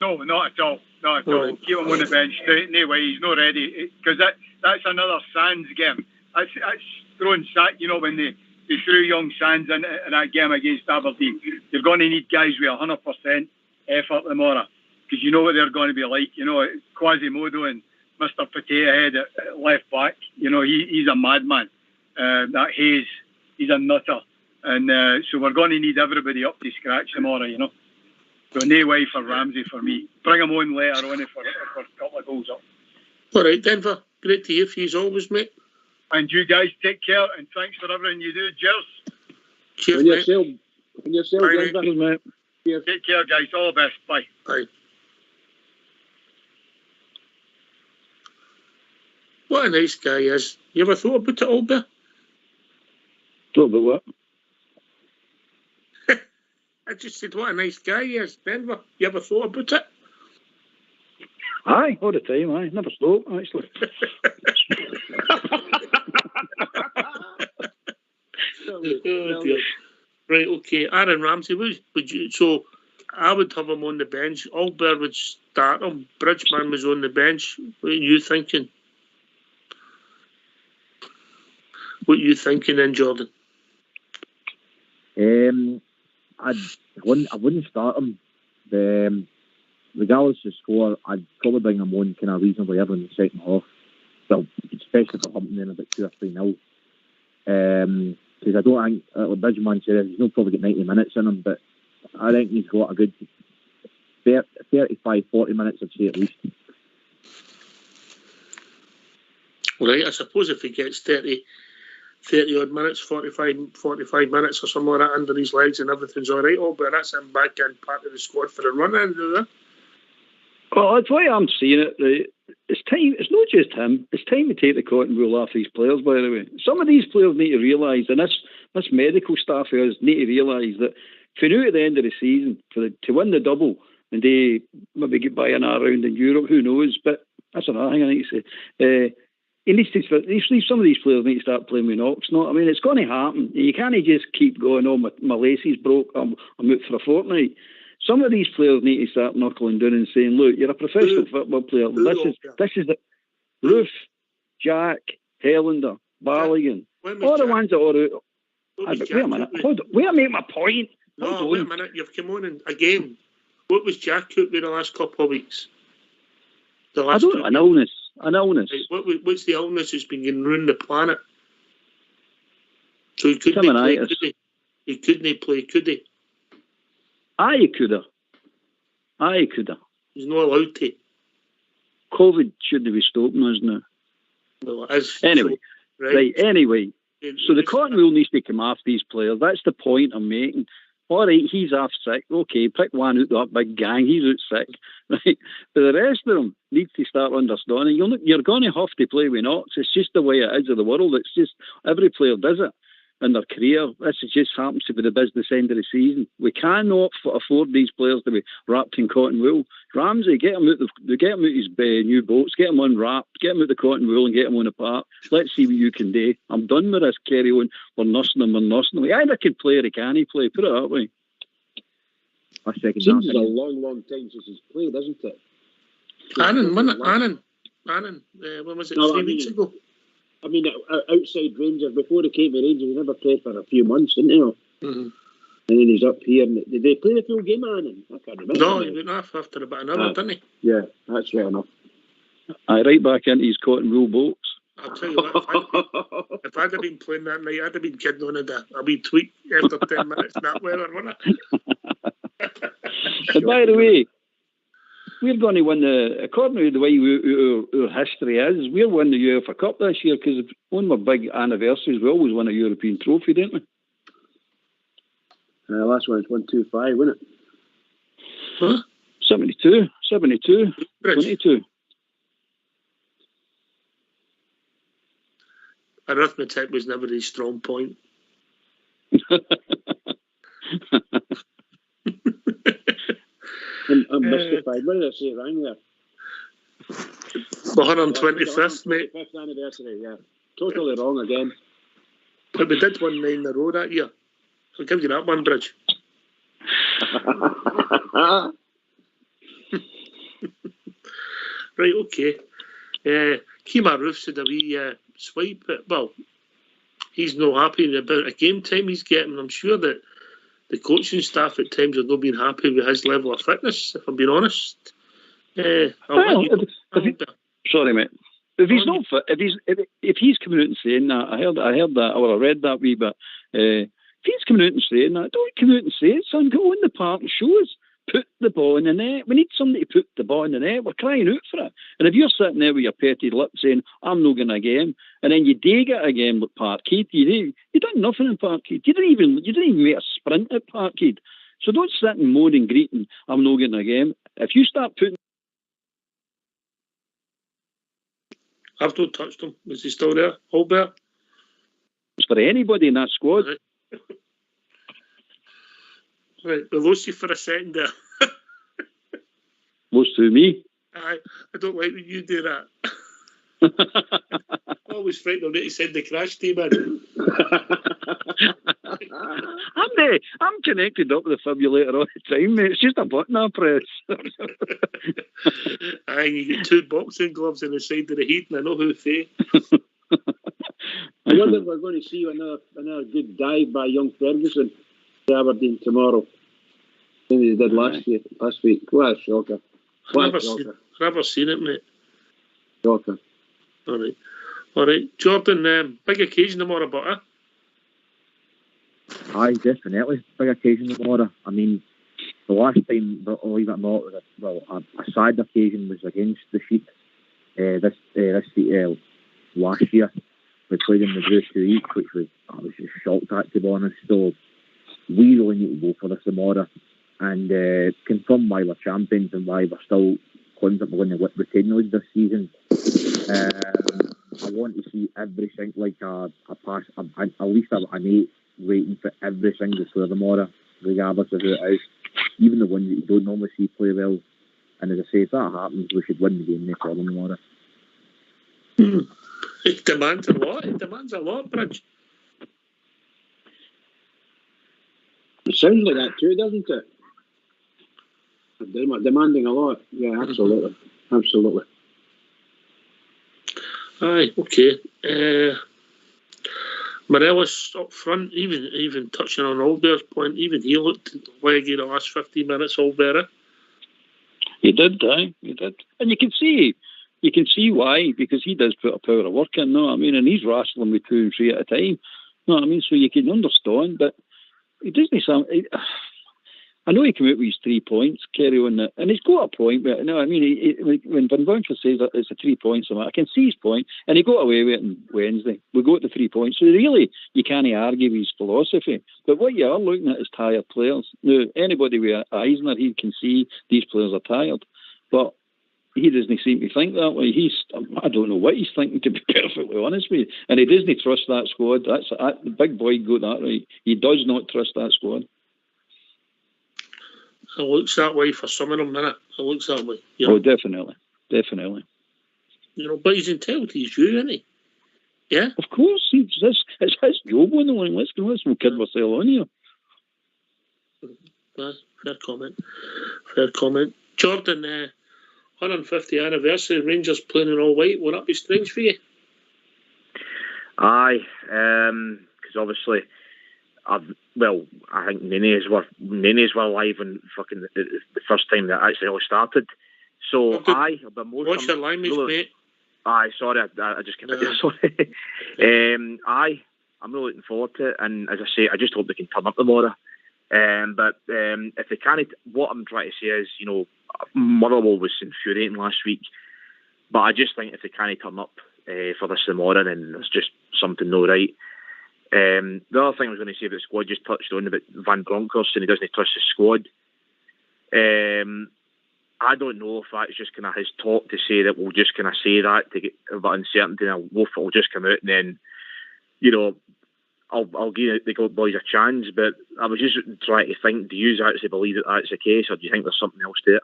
No, not at all. Not at all. Keep him on the bench. No way, he's not ready. Because that's another Sands game. That's throwing when they threw young Sands in that game against Aberdeen. You're going to need guys with 100% effort tomorrow. Because you know what they're going to be like. Quasimodo and Mr. Potato Head at left back, he's a madman. That Hayes, he's a nutter. And so we're going to need everybody up to scratch tomorrow, So no way for Ramsey for me. Bring him on later on for a couple of goals up. All right, Denver. Great to hear from you as always, mate. And you guys take care and thanks for everything you do. Cheers. Cheers, On mate. yourself. On yourself, Bye, Denver. Cheers, mate. Cheers. Take care, guys. All the best. Bye. Bye. What a nice guy he is. You ever thought about it, Albert? Thought about what? I just said what a nice guy he is, Denver. You ever thought about it? Aye, all the time, aye. Never stop, actually. Oh, dear. Right, okay. Aaron Ramsey, would you? So I would have him on the bench. Albert would start him. Bridgman was on the bench. What are you thinking? What are you thinking then, Jordan? I wouldn't start him. Regardless of score, I'd probably bring him on kind of reasonably early in the second half. Well, especially for Humpton in about 2 or 3-0. Because I don't think, like Bridgman said, he's not probably got 90 minutes in him, but I think he's got a good 35, 40 minutes, I'd say at least. Right, I suppose if he gets 30 odd minutes, 45 minutes or something like that under his legs and everything's all right, but that's him back in part of the squad for the run end, is it? Well, that's why I'm seeing it. Right? It's time. It's not just him. It's time to take the cotton wool off these players, by the way. Some of these players need to realise, and this medical staff here need to realise that for now at the end of the season, to win the double and they maybe get by another round in Europe, who knows? But that's another thing I need to say. He needs to. Some of these players need to start playing with knocks. I mean, it's going to happen. You can't just keep going, oh, my laces broke, I'm out for a fortnight. Some of these players need to start knuckling down and saying, look, you're a professional football player. This is the Roof, Jack, Helander, Balogun, all the ones that are out. Wait a minute. Hold on. Wait a minute, my point. No, wait a minute. You've come on and again. What was Jack out with the last couple of weeks? An illness. An illness. Right, what's the illness that's been getting around the planet? So he couldn't play, could he? He couldn't play, could he? Aye, he could have. He's not allowed to. COVID shouldn't be stopping us now. Well, it is. Anyway, so, right, anyway. So the cotton wool needs to come off these players. That's the point I'm making. All right, he's off sick. Okay, pick one out of that big gang. He's out sick. Right? But the rest of them need to start understanding. You're going to have to play with knocks. It's just the way it is of the world. It's just every player does it in their career. This just happens to be the business end of the season. We cannot afford these players to be wrapped in cotton wool. Ramsey, get him out his new boats, get him unwrapped, get him out the cotton wool and get him on the park. Let's see what you can do. I'm done with this carry on. We're nursing him. He either can play or he can't play. Put it that way. Seems a long time since he's played, isn't it? Annan, when was it? 3 weeks ago? I mean, outside Rangers, before he came to Rangers, he never played for a few months, didn't he? Mm-hmm. And then he's up here. Did they play the full game, Annan? I can't remember. No, he went off after about an hour, didn't he? Yeah, that's fair enough. Right back into his cotton wool boats. I'll tell you what, if I'd have been playing that night, I'd have been kidding on a wee tweet after 10 minutes in that weather, wouldn't I? And by the way, we're going to win according to the way our history is, we'll win the UEFA Cup this year because on my big anniversaries, we always win a European trophy, don't we? Last one was 125, wasn't it? Huh? 72, 22. Arithmetic was never his strong point. I'm mystified. What did I say wrong there? 125th, mate. 125th anniversary, yeah. Totally wrong again. But we did 1 9 in a row that year. I'll give you that one, Bridge. Right, okay. Kemar Roof's had a wee swipe at, well, he's not happy about a game time he's getting. I'm sure that the coaching staff at times have not been happy with his level of fitness, if I'm being honest. Sorry, mate. If he's not fit, if he's coming out and saying that, I heard that, or I read that wee bit. If he's coming out and saying that, don't come out and say it, son. Go in the park and show us. put the ball in the net. We need somebody to put the ball in the net. We're crying out for it. And if you're sitting there with your petty lip saying, I'm not going to game, and then you dig it again with Parkhead, you done nothing in Parkhead. You didn't even make a sprint at Parkhead. So don't sit and moan and greet and I'm not getting a game. If you start putting... I've not touched him. Is he still there? Albert? For anybody in that squad. Right, we lost you for a second there. Lost to me? I don't like when you do that. Always frightened of it. He said the crash team in. I'm connected up with the defibrillator all the time, mate. It's just a button I press. Aye, you get 2 boxing gloves on the side of the heat, and I know who they. I wonder if we're going to see another good dive by young Ferguson to Aberdeen tomorrow. Maybe they did last week. What a shocker. I've never seen it, mate. Shocker. All right. Jordan, big occasion tomorrow, but Aye, definitely. Big occasion tomorrow. I mean, the last time, believe it or not, a sad occasion was against the Sheep last year. We played in the Drew 2 each, which I was just shocked at, to be honest. So we really need to go for this tomorrow and confirm why we're champions and why we're still confident we're going to retain the league this season. I want to see everything like a pass, at least an 8 rating for every single player tomorrow, regardless of who it is, even the ones that you don't normally see play well. And as I say, if that happens, we should win the game for them tomorrow. It demands a lot. It demands a lot, Bridge. It sounds like that too, doesn't it? Demanding a lot. Yeah, absolutely. Absolutely. Aye, okay. Morelos up front, even touching on Albert's point, even he looked leggy the last 15 minutes, Albert. He did, he did. And you can see why, because he does put a power of work in, know what I mean? And he's wrestling with 2 and 3 at a time. Know what I mean? So you can understand, but he doesn't sound... I know he came out with his 3 points, carry on that, and he's got a point, but no, I mean, when Van Bunker says that it's a 3 points, I can see his point, and he got away with it on Wednesday. We got the 3 points, so really, you can't argue with his philosophy. But what you are looking at is tired players. Now, anybody with Eisner, he can see these players are tired, but he doesn't seem to think that way. I don't know what he's thinking, to be perfectly honest with you, and he doesn't trust that squad. The big boy got that right. He does not trust that squad. It looks that way for some of them, innit? It looks that way. You know? Oh, definitely. You know, but he's entitled to his view, isn't he? Yeah? Of course. It's his job on the one. Let's kid ourselves on here. Fair comment. Jordan, 150th anniversary, Rangers playing in all white. Will that be strange for you? Aye, because obviously... I think Nini's were live and fucking the first time that actually all started. So aye, I'll be more. What's your language, mate? Aye, sorry, I just came out there. Sorry. Aye, I'm really looking forward to it, and as I say, I just hope they can turn up tomorrow. But if they can't, what I'm trying to say is, you know, Motherwell was infuriating last week, but I just think if they can't turn up for this tomorrow, then it's just something not right. The other thing I was going to say about the squad, just touched on about Van Bronckhorst and he doesn't trust his squad. I don't know if that's just kind of his talk to say that we'll just kind of say that to get a bit uncertainty, and Wolf will just come out and then, you know, I'll give the boys a chance. But I was just trying to think, do you actually believe that that's the case, or do you think there's something else to it?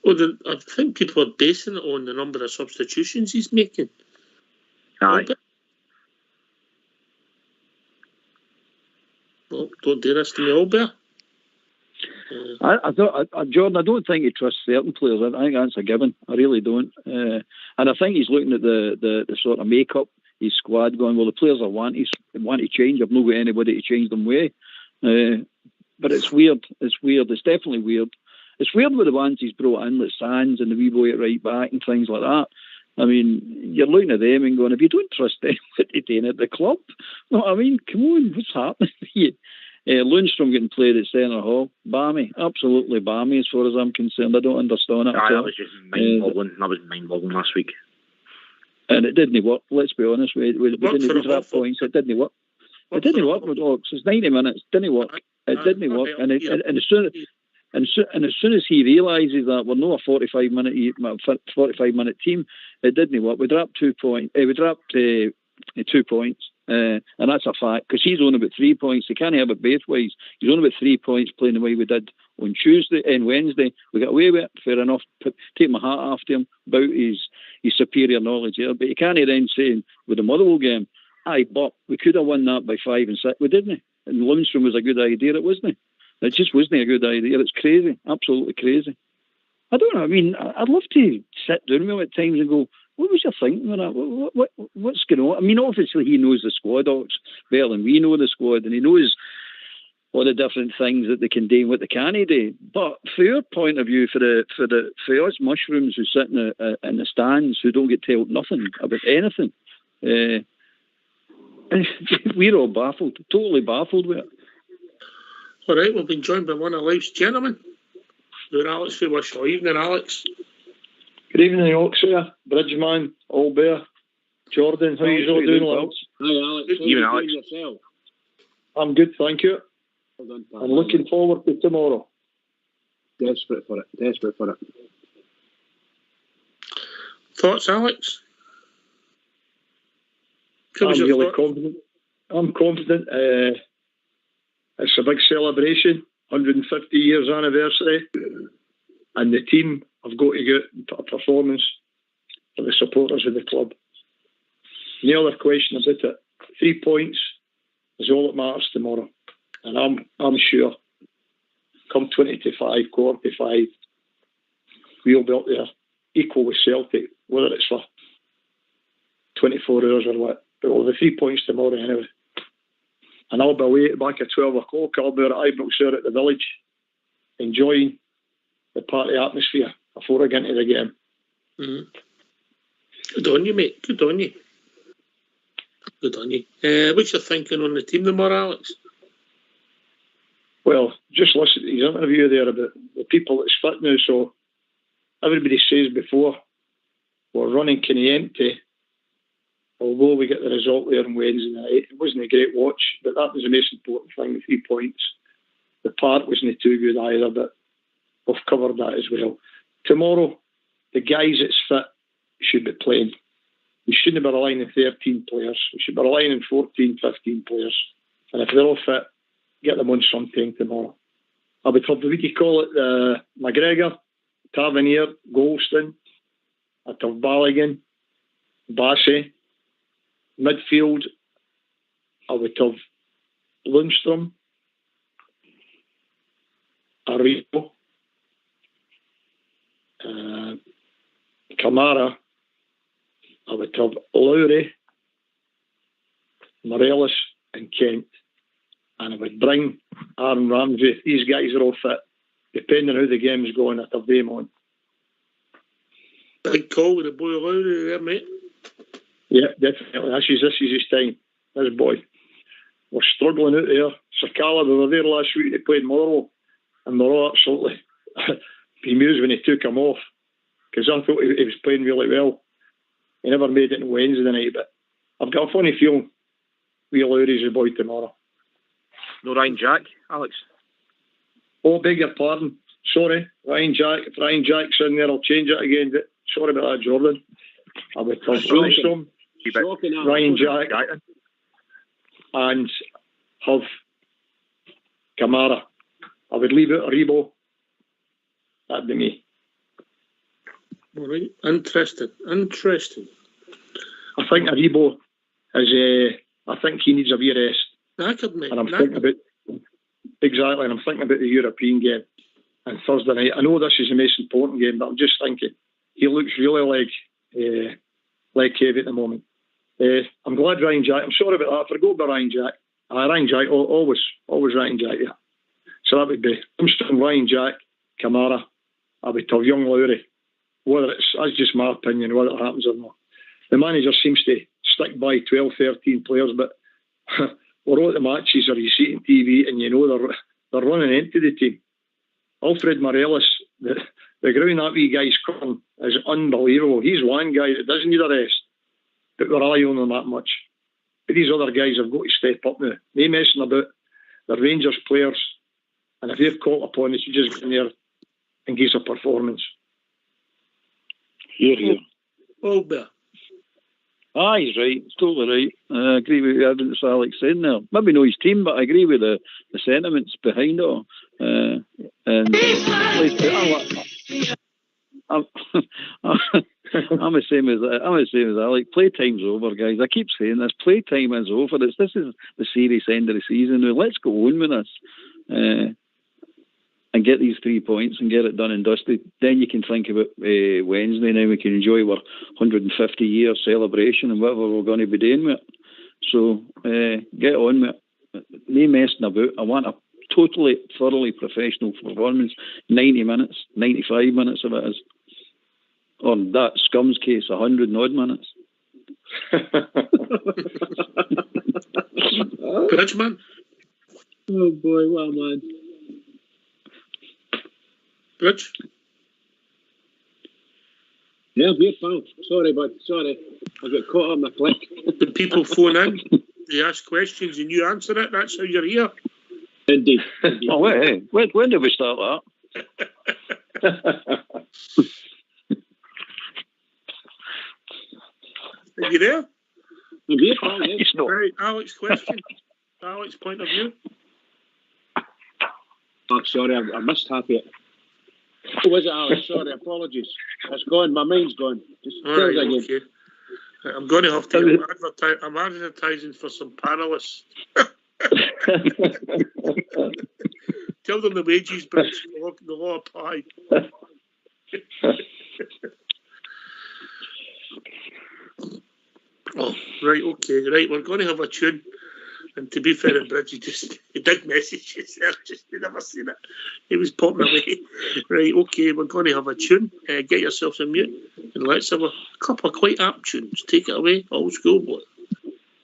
Well, I think people are basing it on the number of substitutions he's making. Aye. Well, don't do this to me, Albert. Jordan, I don't think he trusts certain players. I think that's a given. I really don't. And I think he's looking at the sort of make-up his squad, going, well, the players I want to change. I've not got anybody to change them with. But it's weird. It's definitely weird. It's weird with the ones he's brought in, like Sands and the wee boy at right back and things like that. I mean, you're looking at them and going, if you don't trust them, what are you doing at the club? No, I mean, come on, what's happening here? Lundstrom getting played at centre hall, balmy, absolutely balmy as far as I'm concerned. I don't understand it. That was just mind-boggling. That was mind-boggling last week. And it didn't work. Let's be honest. We didn't drop points. It didn't work. It didn't work with Ox. It's 90 minutes. It didn't work. It didn't work. And as soon as he realises that we're not a 45 minute team, it didn't work. We dropped 2 points. We dropped 2 points, and that's a fact because he's on about 3 points. He can't have it both ways. He's on about 3 points playing the way we did on Tuesday and Wednesday. We got away with it. Fair enough. Take my hat off to him about his superior knowledge here, but you can't then say with the Motherwell game, aye, but we could have won that by 5 and 6. We didn't. And Lundstrom was a good idea. It wasn't. It just wasn't a good idea. It's crazy, absolutely crazy. I don't know. I mean, I'd love to sit down with him at times and go, what was your thinking with that? What's going on? I mean, obviously he knows the squad, Ox, better than we know the squad, and he knows all the different things that they can do and what they can't do. But from your point of view, for us mushrooms who sit in the stands, who don't get told nothing about anything, we're all baffled, totally baffled with it. All right, we've been joined by one of life's gentlemen. We're Alex for Wishaw. Evening, Alex. Good evening, Oxford, Bridgeman, Allbear, Jordan. How are you all doing, lads? Hi, Alex. Even Alex. Yourself? I'm good, thank you. Well done, I'm looking forward to tomorrow. Desperate for it. Thoughts, Alex? I'm really confident. I'm confident. It's a big celebration, 150 years anniversary, and the team have got to get and put a performance for the supporters of the club. No other question about it. 3 points is all that matters tomorrow, and I'm sure come 20 to 5, quarter to 5, we'll be up there equal with Celtic, whether it's for 24 hours or what. But we'll have 3 points tomorrow anyway. And I'll be away back at 12 o'clock. I'll be at Ibrox at the village, enjoying the party atmosphere before I get into the game. Mm-hmm. Good on you, mate. Good on you. Good on you. What's your thinking on the team tomorrow, Alex? Well, just listen to his interview there about the people that's fit now. So everybody says before, we're running kind of empty. Although we get the result there on Wednesday night, it wasn't a great watch, but that was the most important thing, the 3 points. The part wasn't too good either, but we've covered that as well. Tomorrow, the guys that's fit should be playing. We shouldn't be relying on 13 players. We should be relying on 14, 15 players. And if they're all fit, get them on something tomorrow. I would have, we could call it McGregor, Tavernier, Golston, I'd have Balogun, Bassey. Midfield, I would have Lundstrom, Arrigo, Kamara, I would have Lowry, Morelos and Kent, and I would bring Aaron Ramsey. These guys are all fit. Depending on how the game is going, I'd have them on. Big call with the boy Lowry there, mate. Yeah, definitely. This is his time. This boy. We're struggling out there. Sakala, we were there last week, they played Motherwell, and we're all absolutely bemused when he took him off, because I thought he was playing really well. He never made it on Wednesday night, but I've got a funny feeling Will Lowry's the boy tomorrow. No Ryan Jack, Alex? Oh, beg your pardon. Sorry, Ryan Jack. If Ryan Jack's in there, I'll change it again. But sorry about that, Jordan. I would have Lundstrom, Ryan Jack, and have Kamara. I would leave out Arrigo. That'd be me. All right. Interesting. I think Arrigo is. I think he needs a wee rest. Knackered, mate. And I'm thinking about exactly. And I'm thinking about the European game on Thursday night. I know this is the most important game, but I'm just thinking he looks really leg heavy at the moment. I'm glad Ryan Jack. I'm sorry about that. I forgot about Ryan Jack. Ryan Jack, always Ryan Jack. Yeah. So that would be Lundstrom, Ryan Jack, Kamara. I would have young Lowry. That's just my opinion, whether it happens or not. The manager seems to stick by 12, 13 players, but or at the matches, or you see it on TV, and you know they're running into the team. Alfred Morelos, the ground that wee guy's covering is unbelievable. He's one guy that doesn't need a rest, but we're relying on him that much. But these other guys have got to step up now. No messing about. They're Rangers players, and if they're called upon us, you just get in there and give us a performance. Here. Oh, bear. Ah, he's right. He's totally right. I agree with everything that Alex saying there. Maybe not his team, but I agree with the sentiments behind it all. I'm the same as Alex. Playtime's over, guys. I keep saying this. Playtime is over. This is the serious end of the season. Now, let's go on with this. And get these 3 points and get it done and dusted. Then you can think about Wednesday. Now we can enjoy our 150-year celebration and whatever we're going to be doing with it. So get on with it. No messing about. I want a totally, thoroughly professional performance. 90 minutes, 95 minutes if it is. Or in that scum's case, 100 and odd minutes. Bridgman. Oh boy, well man. Rich? Yeah, I'm here, pal. Sorry, bud. Sorry. I got caught up in my click. The people phone in, they ask questions and you answer it. That's how you're here. Indeed. Oh, wait, hey. When did we start that? Are you there? I'm here, pal, yes. Right, Alex, question. Alex, point of view. Oh, sorry, I missed half it. Who was it, Alex? Sorry, apologies. It's gone. My mind's gone. Just tell us again. Okay. I'm going to have to. I'm advertising for some panelists. Tell them the wages, but the law apply. Oh, right. Okay. Right. We're going to have a tune. And to be fair, Bridgie he did message yourself, just you never seen it. He was popping away. Right, okay, we're going to have a tune. Get yourselves on mute and let's have a couple of quite apt tunes. Take it away, old school boy.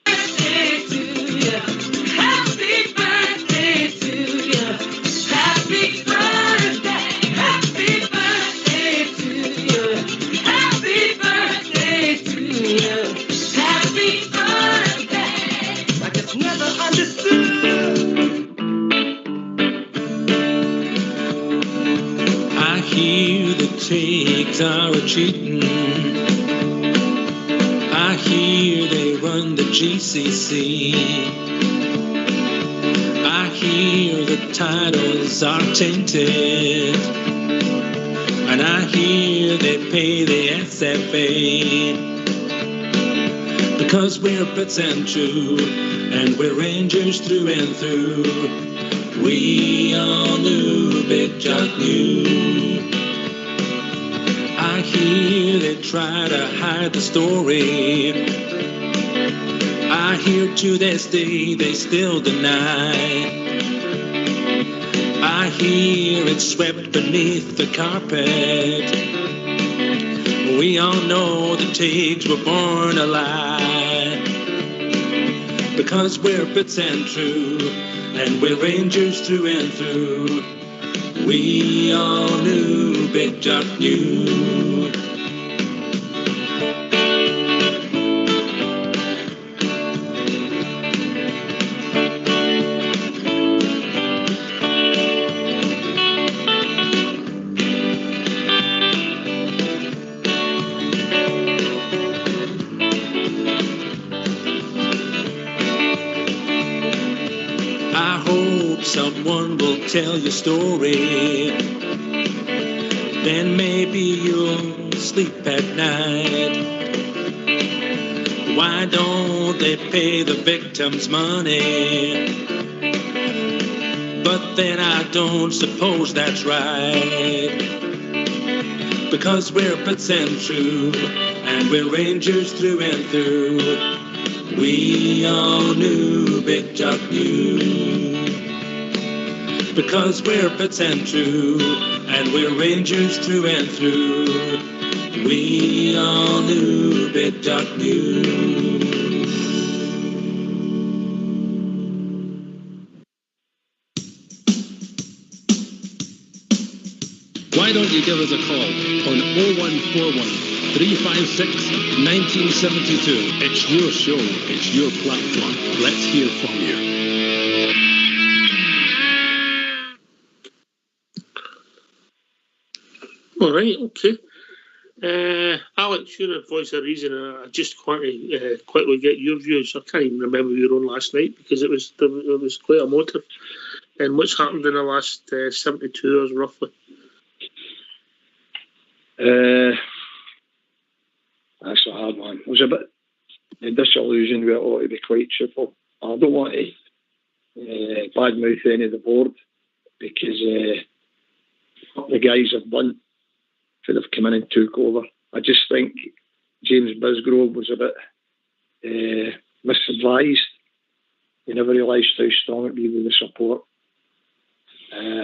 Happy birthday to you. Happy birthday. Happy birthday to you. Happy birthday to you. Happy birthday. I just never understood. I hear the takes are cheating. I hear they run the GCC. I hear the titles are tainted. And I hear they pay the SFA. Because we're bits and true, and we're Rangers through and through. We all knew, Big Jock knew. I hear they try to hide the story. I hear to this day they still deny. I hear it's swept beneath the carpet. We all know the Tigs were born a lie. Because we're bits and true, and we're Rangers through and through. We all knew, Big Jock knew. Someone will tell your story. Then maybe you'll sleep at night. Why don't they pay the victims money? But then I don't suppose that's right. Because we're bits and true, and we're Rangers through and through. We all knew, Big Jock knew. Because we're bits and true, and we're Rangers through and through. We all knew, Big Jock knew. why don't you give us a call on 0141 356 1972. It's your show, it's your platform. Let's hear from you. All right, okay. Alex, you're a voice of reason. I just want to quickly get your views. I can't even remember your own last night because it was quite emotive. And what's happened in the last 72 hours, roughly? That's a hard one. I was a bit disillusioned with it all, to be quite truthful. I don't want to badmouth any of the board because the guys have done could have come in and took over. I just think James Bisgrove was a bit misadvised. He never realised how strong it'd be with the support.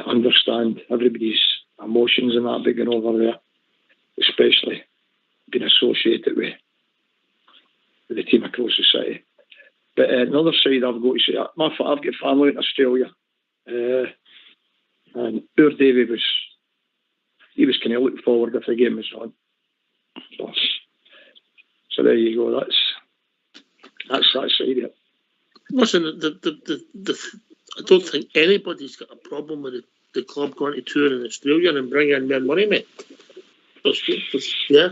Understand everybody's emotions and that being over there, especially being associated with the team across the city. But on the other side, I've got to say, I've got family in Australia, and poor Davey was kind of looking forward if the game was on. So there you go. That's that side of it. Listen, I don't think anybody's got a problem with the club going to tour in Australia and bring in more money, mate. Yeah.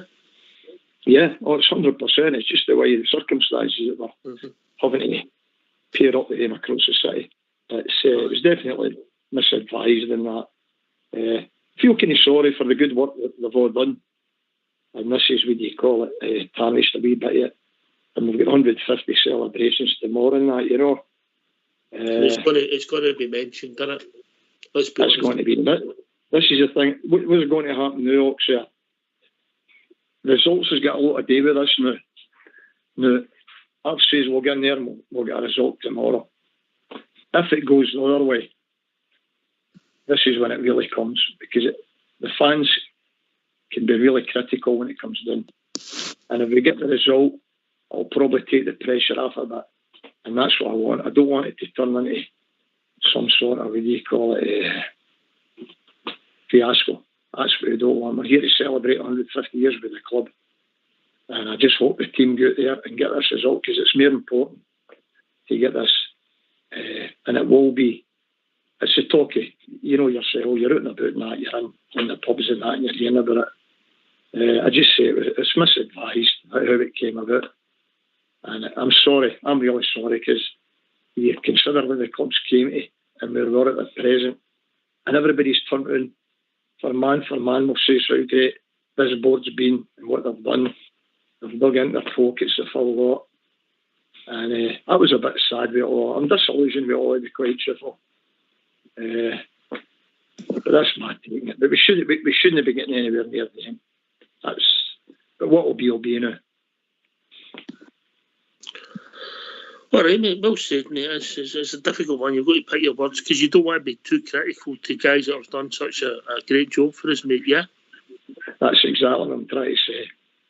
Yeah, it's 100%. It's just the way the circumstances that we're having to pair up with them across the city. It was definitely misadvised in that. Feel kind of sorry for the good work that they've all done. And this is what you call it, tarnished a wee bit yet. And we've got 150 celebrations tomorrow and that, you know. It's going to be mentioned, isn't it? Let's be honest. Going to be. This is the thing. What's going to happen now, Oxford? The results has got a lot to do with this now. Now, I've said we'll get in there and we'll get a result tomorrow. If it goes the other way, this is when it really comes, because the fans can be really critical when it comes down. And if we get the result, I'll probably take the pressure off a bit. And that's what I want. I don't want it to turn into some sort of, what do you call it, fiasco. That's what we don't want. We're here to celebrate 150 years with the club. And I just hope the team go out there and get this result, because it's more important to get this. And it will be, it's a talkie. You know yourself, you're out and about and that, you're in the pubs and that, and you're hearing about it. I just say it's misadvised how it came about. And I'm sorry, I'm really sorry, because you consider when the clubs came to and we were at the present, and everybody's turned around for man will say how great this board's been and what they've done. They've dug into their pockets the full lot. And I was a bit sad with it all. I'm disillusioned with it all, to be quite truthful. But that's my taking it. But we shouldn't have been getting anywhere near the end. But what will be now. All right, mate. Well said, mate. It's a difficult one. You've got to pick your words, because you don't want to be too critical to guys that have done such a great job for us, mate. Yeah. That's exactly what I'm trying to say.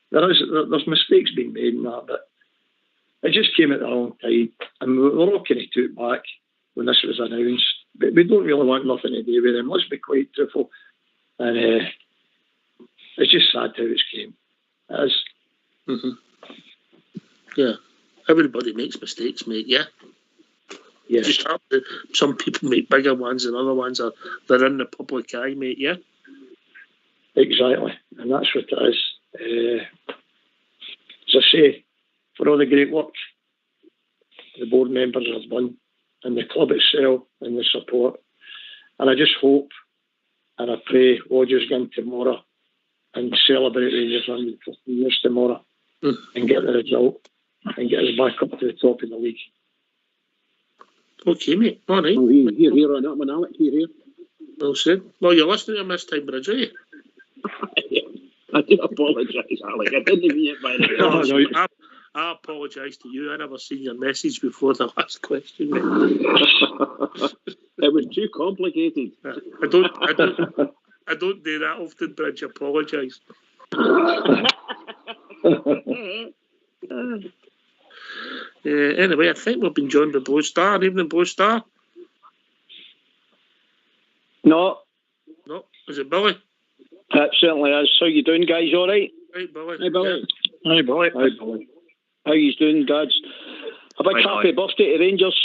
There's mistakes being made in that, but it just came at the wrong time, and we're all kind of took back when this was announced. But we don't really want nothing to do with them. Let's be quite truthful. And it's just sad how it came. It is. Yeah. Everybody makes mistakes, mate, yeah? Yeah. Just some people make bigger ones and other ones they're in the public eye, mate, yeah? Exactly. And that's what it is. As I say, for all the great work the board members have done, and the club itself and the support. And I just hope and I pray Rogers go in tomorrow and celebrate Rangers 150 years tomorrow and get the result and get us back up to the top of the league. Okay, mate. All right. Oh, here on that one, Alec. Here. Well said. Well, you're listening to him this time, Bridge, are you? I do apologise, Alec. I didn't mean it by the way. I apologise to you. I never seen your message before the last question, mate. It was too complicated. I don't do that often, Bridge. Apologise. Anyway, I think we've been joined by Blue Star. Evening, Blue Star. No. Is it Billy? It certainly is. How you doing, guys? All right? Right, Billy. Hey, Billy. Hi, Billy. Hi, Billy. How you doing, dads? A big happy birthday to Rangers,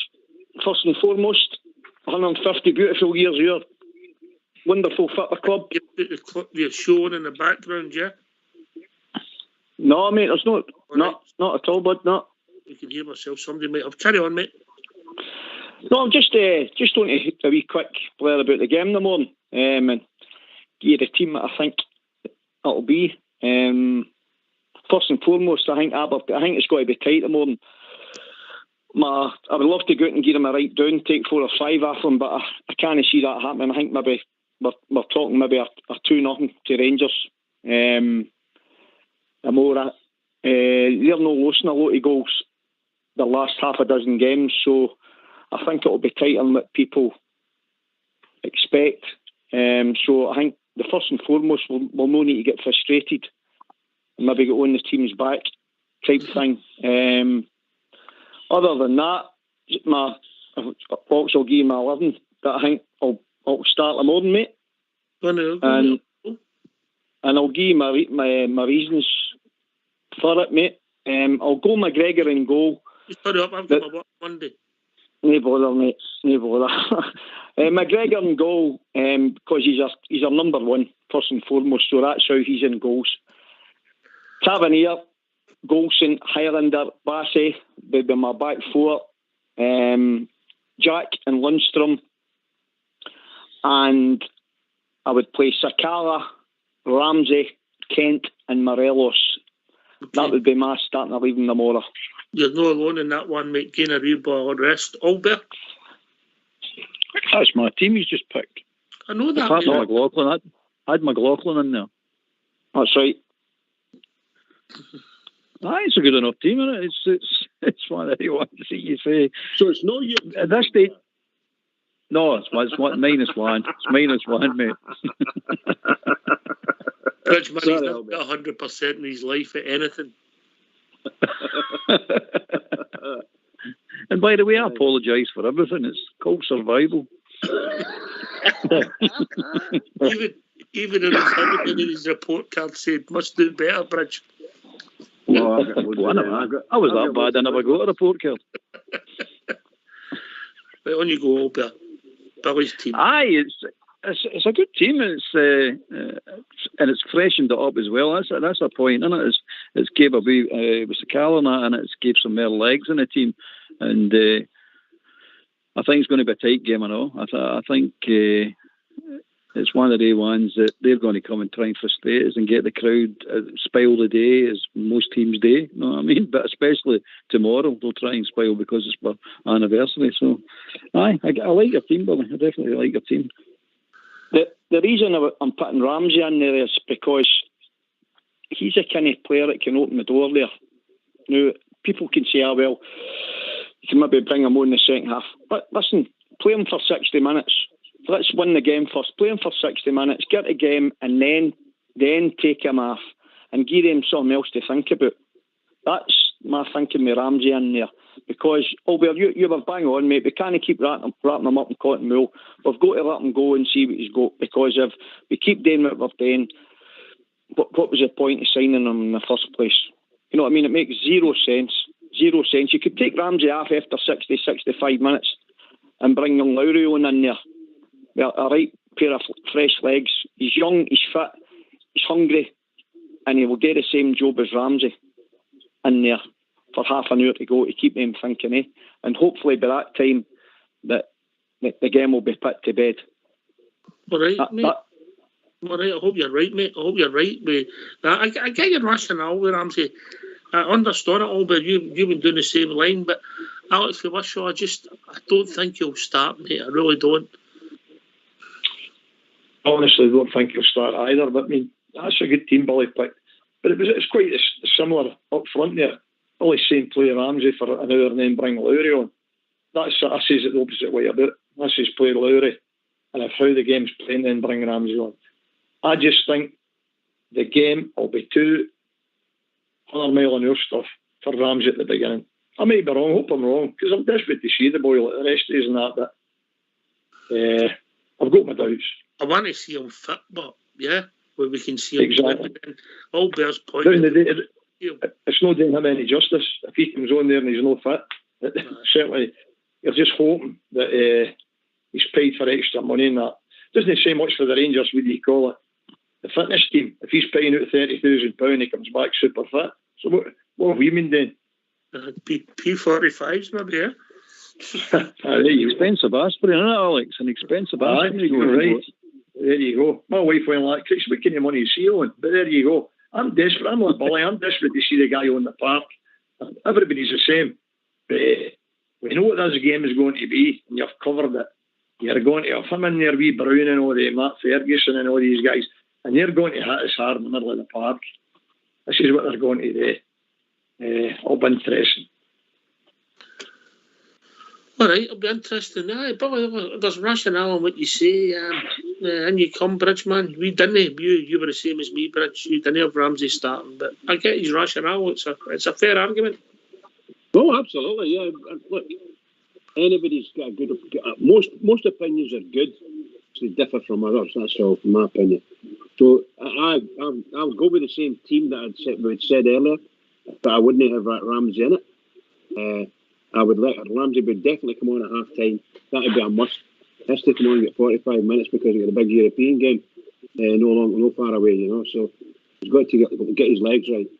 first and foremost. 150 beautiful years here. Wonderful football club. You put the clip you're showing in the background, yeah? No, mate, there's not at all, bud, no. You can hear myself. Somebody might have. Carry on, mate. No, I'm just going to a wee quick blur about the game in the morning. And give you the team that I think it'll be. First and foremost, I think it's got to be tight in the morning. I would love to go out and give them a right down, take 4 or 5 off them, but I can't see that happening. I think maybe we're talking maybe a 2-0 to Rangers. They're no losing a lot of goals the last half a dozen games, so I think it'll be tighter than what people expect. So I think the first and foremost, we'll no need to get frustrated and maybe get on the team's back type thing. Other than that, I'll give you my 11 that I think I'll start the morning, mate. And I'll give you my reasons for it, mate. I'll go McGregor in goal. Just hurry up, I've got my work Monday. No bother, mate. No bother. McGregor in goal, because he's our number one, first and foremost, so that's how he's in goals. Tavernier, Golson, Highlander, Bassey, they'd be my back four. Jack and Lundstrom. And I would play Sakala, Ramsey, Kent and Morelos. Okay. That would be my starting 11 tomorrow. You're not alone in that one, mate. Gain a rebound rest. Albert? That's my team he's just picked. I know that. Apart from McLaughlin, I had McLaughlin in there. That's right. It's a good enough team, isn't it? It's one that you want to see you say. So it's not you at this stage. No, it's -1. It's -1, mate. Bridgman, he's not got 100% in his life at anything. And by the way, I apologise for everything. It's called survival. even in his report card said, must do better, Bridge. No, I was that bad, I never got a report card. Right, on you go, Albert. Billy's team. Aye, it's a good team. And it's freshened it up as well. That's a point, isn't it? It's gave a wee with Sakala and it's gave some more legs in the team, and I think it's going to be a tight game. I know. I think it's one of the ones that they're going to come and try and frustrate us and get the crowd spoil the day, as most teams do. You know what I mean? But especially tomorrow, they'll try and spoil because it's our anniversary. So, I like your team, Billy. I definitely like your team. The reason I'm putting Ramsey in there is because he's a kind of player that can open the door there. Now, people can say, well, you can maybe bring him on in the second half. But listen, play him for 60 minutes. Let's win the game first. Play him for 60 minutes, get the game, and then take him off and give him something else to think about. That's my thinking with Ramsey in there. Because, Albert, you were bang on, mate. We can't keep wrapping him up in cotton wool. We've got to let him go and see what he's got. Because if we keep doing what we're doing, what was the point of signing him in the first place? You know what I mean? It makes zero sense. Zero sense. You could take Ramsey off after 60, 65 minutes and bring young Lowry on in there. Well, a right pair of fresh legs. He's young, he's fit, he's hungry, and he will do the same job as Ramsey in there for half an hour to go to keep them thinking, and hopefully by that time that the game will be put to bed. All right, mate. All right, I hope you're right, mate. I hope you're right with that. I get your rationale with Ramsey. I understand it all, but you've been doing the same line. But Alex Wishaw, I don't think he'll start, mate. I really don't. Honestly, I don't think he'll start either. But I mean, that's a good team Billy picked. But it's quite similar up front there. Only saying play Ramsey for an hour and then bring Lowry on. I says it the opposite way about it. I says play Lowry, and if how the game's playing, then bring Ramsey on. I just think the game will be 200 mile an hour stuff for Ramsey at the beginning. I may be wrong, hope I'm wrong, because I'm desperate to see the boy like the rest of us and that, but I've got my doubts. I want to see him fit, but yeah, where we can see Exactly. Albert's point. It's not doing him any justice if he comes on there and he's not fit. Certainly, you're just hoping that he's paid for extra money and that. Doesn't say much for the Rangers, what do you call it? The fitness team. If he's paying out £30,000, he comes back super fit. So what have we been doing? P45s maybe, yeah? Expensive aspirin, isn't it, Alex? An expensive aspirin. You're right. There you go. My wife went like, Chris, what kind of money is he on? But there you go. I'm desperate. I'm like Billy. I'm desperate to see the guy on the park. Everybody's the same. But we know what this game is going to be, and you've covered it. You're going to have him in there, wee Brown and all the Matt Ferguson and all these guys, and they're going to hit us hard in the middle of the park. This is what they're going to do. It'll be interesting. All right, it'll be interesting. But there's rationale in what you say. And you come, Bridgeman. We didn't. You were the same as me, Bridge. You didn't have Ramsey starting, but I get his rationale. It's a fair argument. Oh, absolutely, yeah. Look, anybody's got a good. Most opinions are good. They differ from others. That's all, from my opinion. So I'll go with the same team that we'd said earlier, but I wouldn't have Ramsey in it. I would let Ramsey would definitely come on at half time. That would be a must. Has to come on and get 45 minutes because we've got a big European game no far away, you know. So he's got to get his legs right.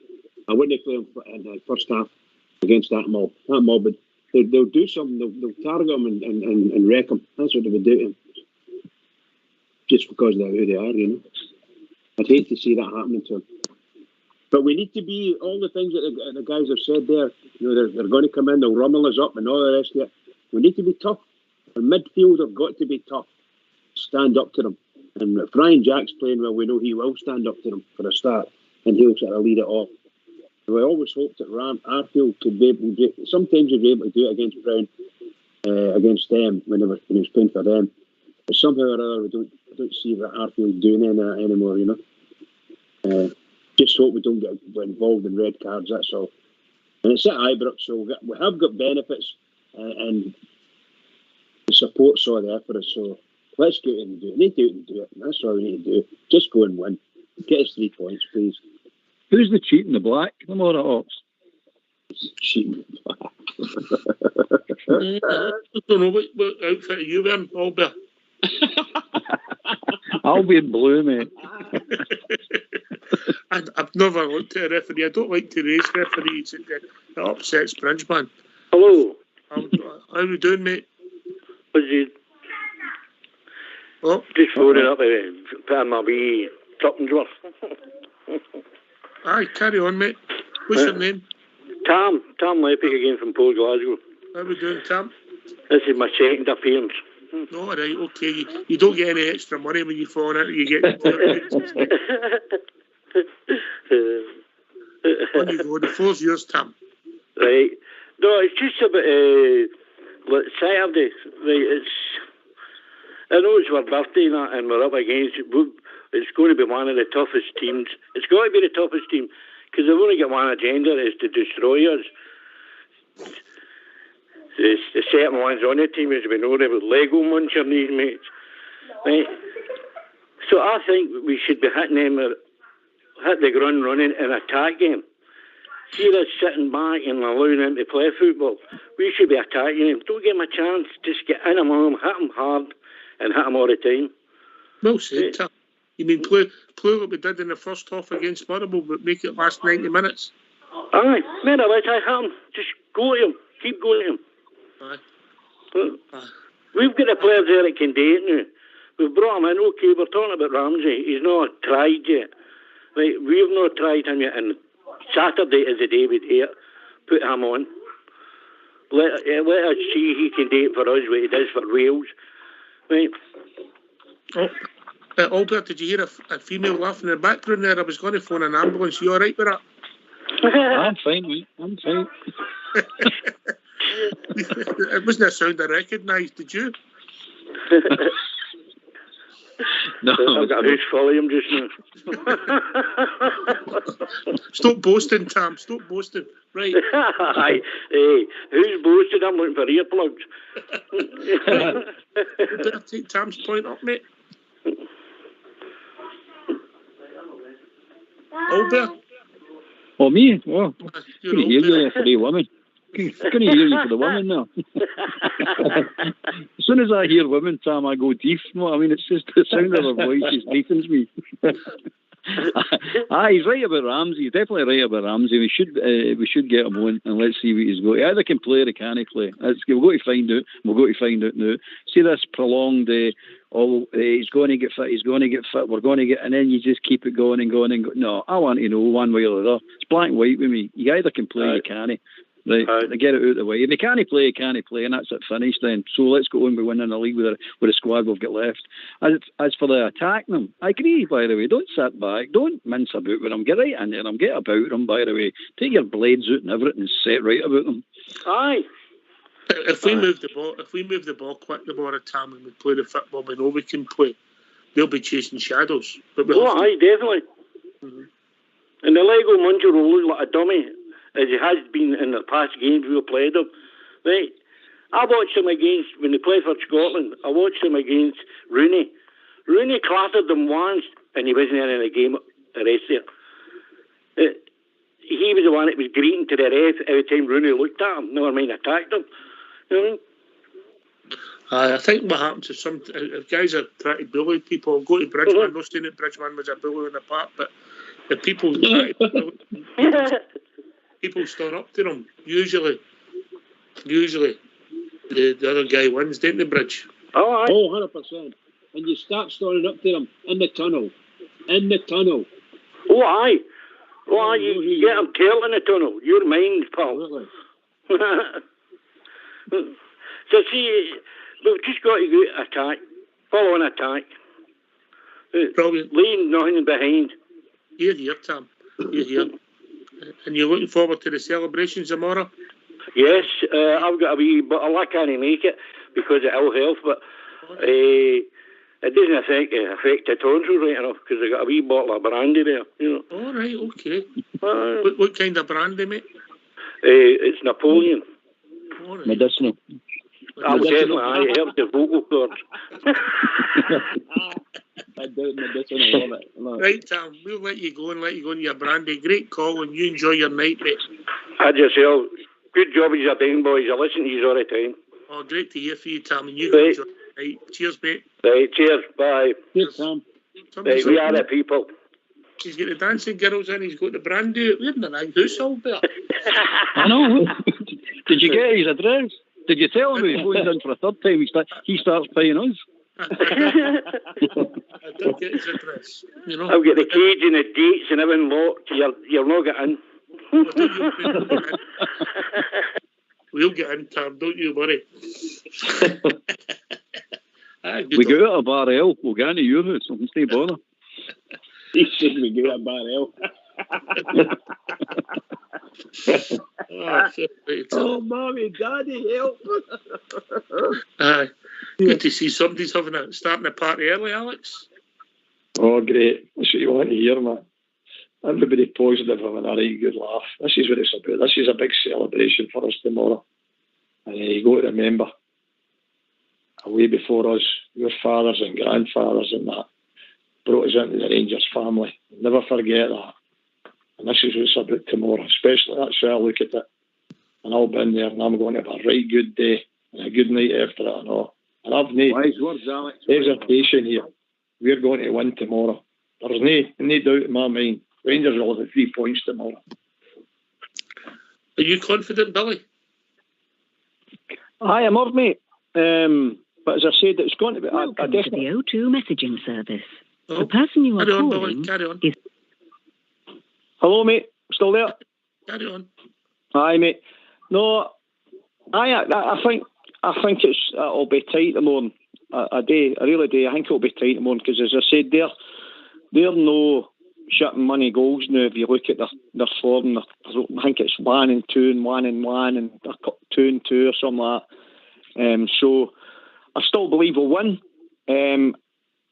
I wouldn't play him in the first half against that mob. That mob, but they'll do something. They'll target him and wreck him. That's what they would do to him. Just because they're who they are, you know. I'd hate to see that happening to him. But we need to be all the things that the guys have said there. You know, they're going to come in, they'll rummel us up and all the rest of it. We need to be tough. The midfield have got to be tough. Stand up to them. And if Ryan Jack's playing well, we know he will stand up to them for a start, and he'll sort of lead it off. So I always hoped that Arfield could be able to do it. Sometimes he'd be able to do it against Brown, against them when he was playing for them. But somehow or other, I don't see that Arfield doing any of that anymore, you know. Just hope we don't get involved in red cards, that's all. And it's at Ibrox, so we have got benefits, and the support's all there for us, so let's go out and do it. We need to go out and do it, and that's all we need to do. Just go and win. Get us 3 points, please. Who's the cheat in the black? The more at Ox. Cheat in the black. I don't know what outfit are you wearing, Albert? I'll be in blue, mate. I've never looked at a referee. I don't like to raise referees. It upsets Bridgeman. Hello. How are we doing, mate? Was you just phoning up and putting my wee tuppence worth? Aye, carry on, mate. What's your name? Tam Lepic again from Port Glasgow. How are we doing, Tam? This is my second appearance. No, all right, okay. You don't get any extra money when you phone it. You get. On you go. The floor's yours, Tam. Right. No, it's just about Saturday. Right. I know it's our birthday and we're up against it. It's going to be one of the toughest teams. It's got to be the toughest team because they've only got one agenda: is to destroy us. The certain ones on the team, as we know, they with Lego munching these mates. Right? So I think we should be hitting them, hit the ground running and attack them. See us sitting back and allowing them to play football. We should be attacking them. Don't give them a chance. Just get in among them, hit them hard, and hit them all the time. Well said, Tam. You mean play what we did in the first half against Motherwell, but make it last 90 minutes? Aye, man, I hit them. Just go to them. Keep going to them. We've got the players there that can do it now. We've brought him in. Okay, we're talking about Ramsey. He's not tried yet. Right, we've not tried him yet. And Saturday is the day we do it. Put him on. Let us see he can do it for us what he does for Wales. Right. Albert, did you hear a female laughing in the background there? I was going to phone an ambulance. You all right with that? I'm fine, mate. I'm fine. It wasn't a sound I recognised, did you? No, I've got a huge volume just now. Stop boasting, Tam. Stop boasting. Right. Hey, who's boasting? I'm looking for earplugs. You better take Tam's point up, mate. Albert? Oh, me? Oh, You're couldn't hear you Albert. there for the women. Couldn't hear you for the women now. As soon as I hear women, Tom, I go deaf. No, I mean, it's just the sound of her voice just deafens me. He's right about Ramsey. He's definitely right about Ramsey. We should get him on and let's see what he's got. He either can play or he can't play. We've got to find out. We've got to find out now. See this prolonged. He's going to get fit. He's going to get fit. We're going to get, and then you just keep it going and going and going. No, I want to know one way or the other. It's black and white with me. You either can play, or you can't. Right, get it out of the way. If he can't play, he can't play, and that's it, finished then. So let's go on with winning the league with the squad we've got left. As for the attacking them, I agree, by the way. Don't sit back. Don't mince about with them. Get right in there and get about them, by the way. Take your blades out and everything and set right about them. Aye. If we move the ball quick the more time and we play the football we know we can play, they'll be chasing shadows. But aye, definitely. Mm-hmm. And the Lego Muncher will look like a dummy, as he has been in the past games we've played him. Right? I watched him against, when they played for Scotland, I watched him against Rooney. Rooney clattered them once, and he wasn't in the game the rest of it. He was the one that was greeting to the ref every time Rooney looked at him, never mind attacked him. You know what I mean? I think what happens is if guys are trying to bully people, go to Bridgman. I'm not saying that Bridgman was a bully in the park, but if people try to bully, people stand up to them. Usually the other guy wins, don't they, Bridge? Oh, 100%. And you start standing up to them in the tunnel. Oh, aye. You get them killed in the tunnel. Your mind, pal. So see, we've just got to go attack, follow an attack. Brilliant. Leave nothing behind. You're here, Tom. You're here. And you're looking forward to the celebrations tomorrow? Yes, I've got a wee, but I can't make it because of ill health, but it doesn't affect the tonsil right enough because I got a wee bottle of brandy there, you know. All right, okay. What kind of brandy, mate? It's Napoleon. All right. Medicinal. Definitely, it helps the vocal cords. Right, Tom, we'll let you go on your brandy. Great call, and you enjoy your night, mate. Had yourself. Good job as you're doing, boys. I listen to you all the time. Oh, great to hear from you, Tom, and you enjoy your night. Cheers, mate. Right, cheers. Bye. Cheers, Tom. Right, we are the people. He's got the dancing girls in, he's got the brandy. We're in the right house, Albert. I know. Did you get his address? Did you tell him he's going in for a third time? He starts paying us. I did get his address. You know, I've got the cage and the dates and everything locked. You'll not get in. We'll get in, Tom. Don't you worry. We go out of Bar L. We'll get into your house. Stay bother. He said we go out of Bar L. Oh, mommy, daddy, help! Good to see somebody's starting a party early, Alex. Oh, great! That's what you want to hear, man. Everybody positive, having a right good laugh. This is what it's about. This is a big celebration for us tomorrow. And you got to remember, away before us, your fathers and grandfathers and that brought us into the Rangers family. Never forget that. And this is what it's about tomorrow. Especially, that's how I look at it. And I'll be in there and I'm going to have a right good day and a good night after it and all. And I've no hesitation here. We're going to win tomorrow. There's no doubt in my mind. Rangers will have the 3 points tomorrow. Are you confident, Billy? I am, mate. But as I said, it's going to be. Welcome to the O2 messaging service. The person you are calling Carry on. is. Hello, mate. Still there? Carry on. Aye, mate. No, I think it'll be tight tomorrow. I really do. I think it'll be tight tomorrow because, as I said, they're no shipping money goals now. If you look at their form, I think it's 1-2 and 1-1 and 2-2 or something like that. So I still believe we'll win, and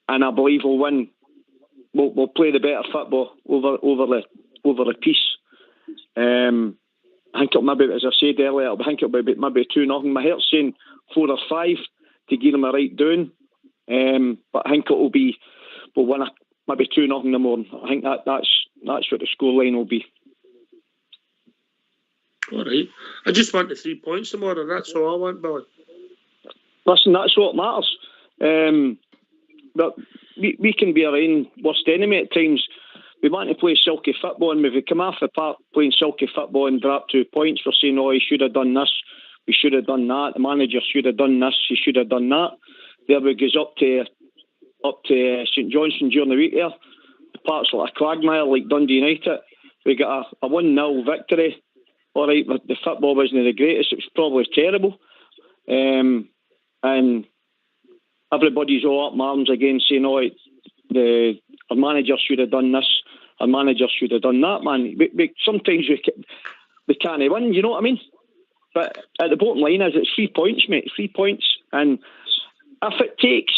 I believe we'll win. We'll play the better football over the piece. I think it'll maybe, as I said earlier, I think it'll be maybe 2-0. My heart's saying 4 or 5 to give them a right down. But I think we'll win maybe 2-0 in the morning. I think that's that's what the scoreline will be. All right. I just want the 3 points tomorrow. That's all I want, Billy. Listen, that's what matters. But we can be our own worst enemy at times. We want to play silky football, and if we come off the park playing silky football and drop 2 points, we're saying, oh, he should have done this, we should have done that, the manager should have done this, he should have done that. There we goes up to St Johnstone during the week there. The park's like a quagmire, like Dundee United. We got a 1-0 victory. All right, but the football wasn't the greatest. It was probably terrible. And everybody's all up in arms again saying, oh, our manager should have done this, our manager should have done that, man. Sometimes we can't win, you know what I mean? But at the bottom line is it's 3 points, mate, 3 points. And if it takes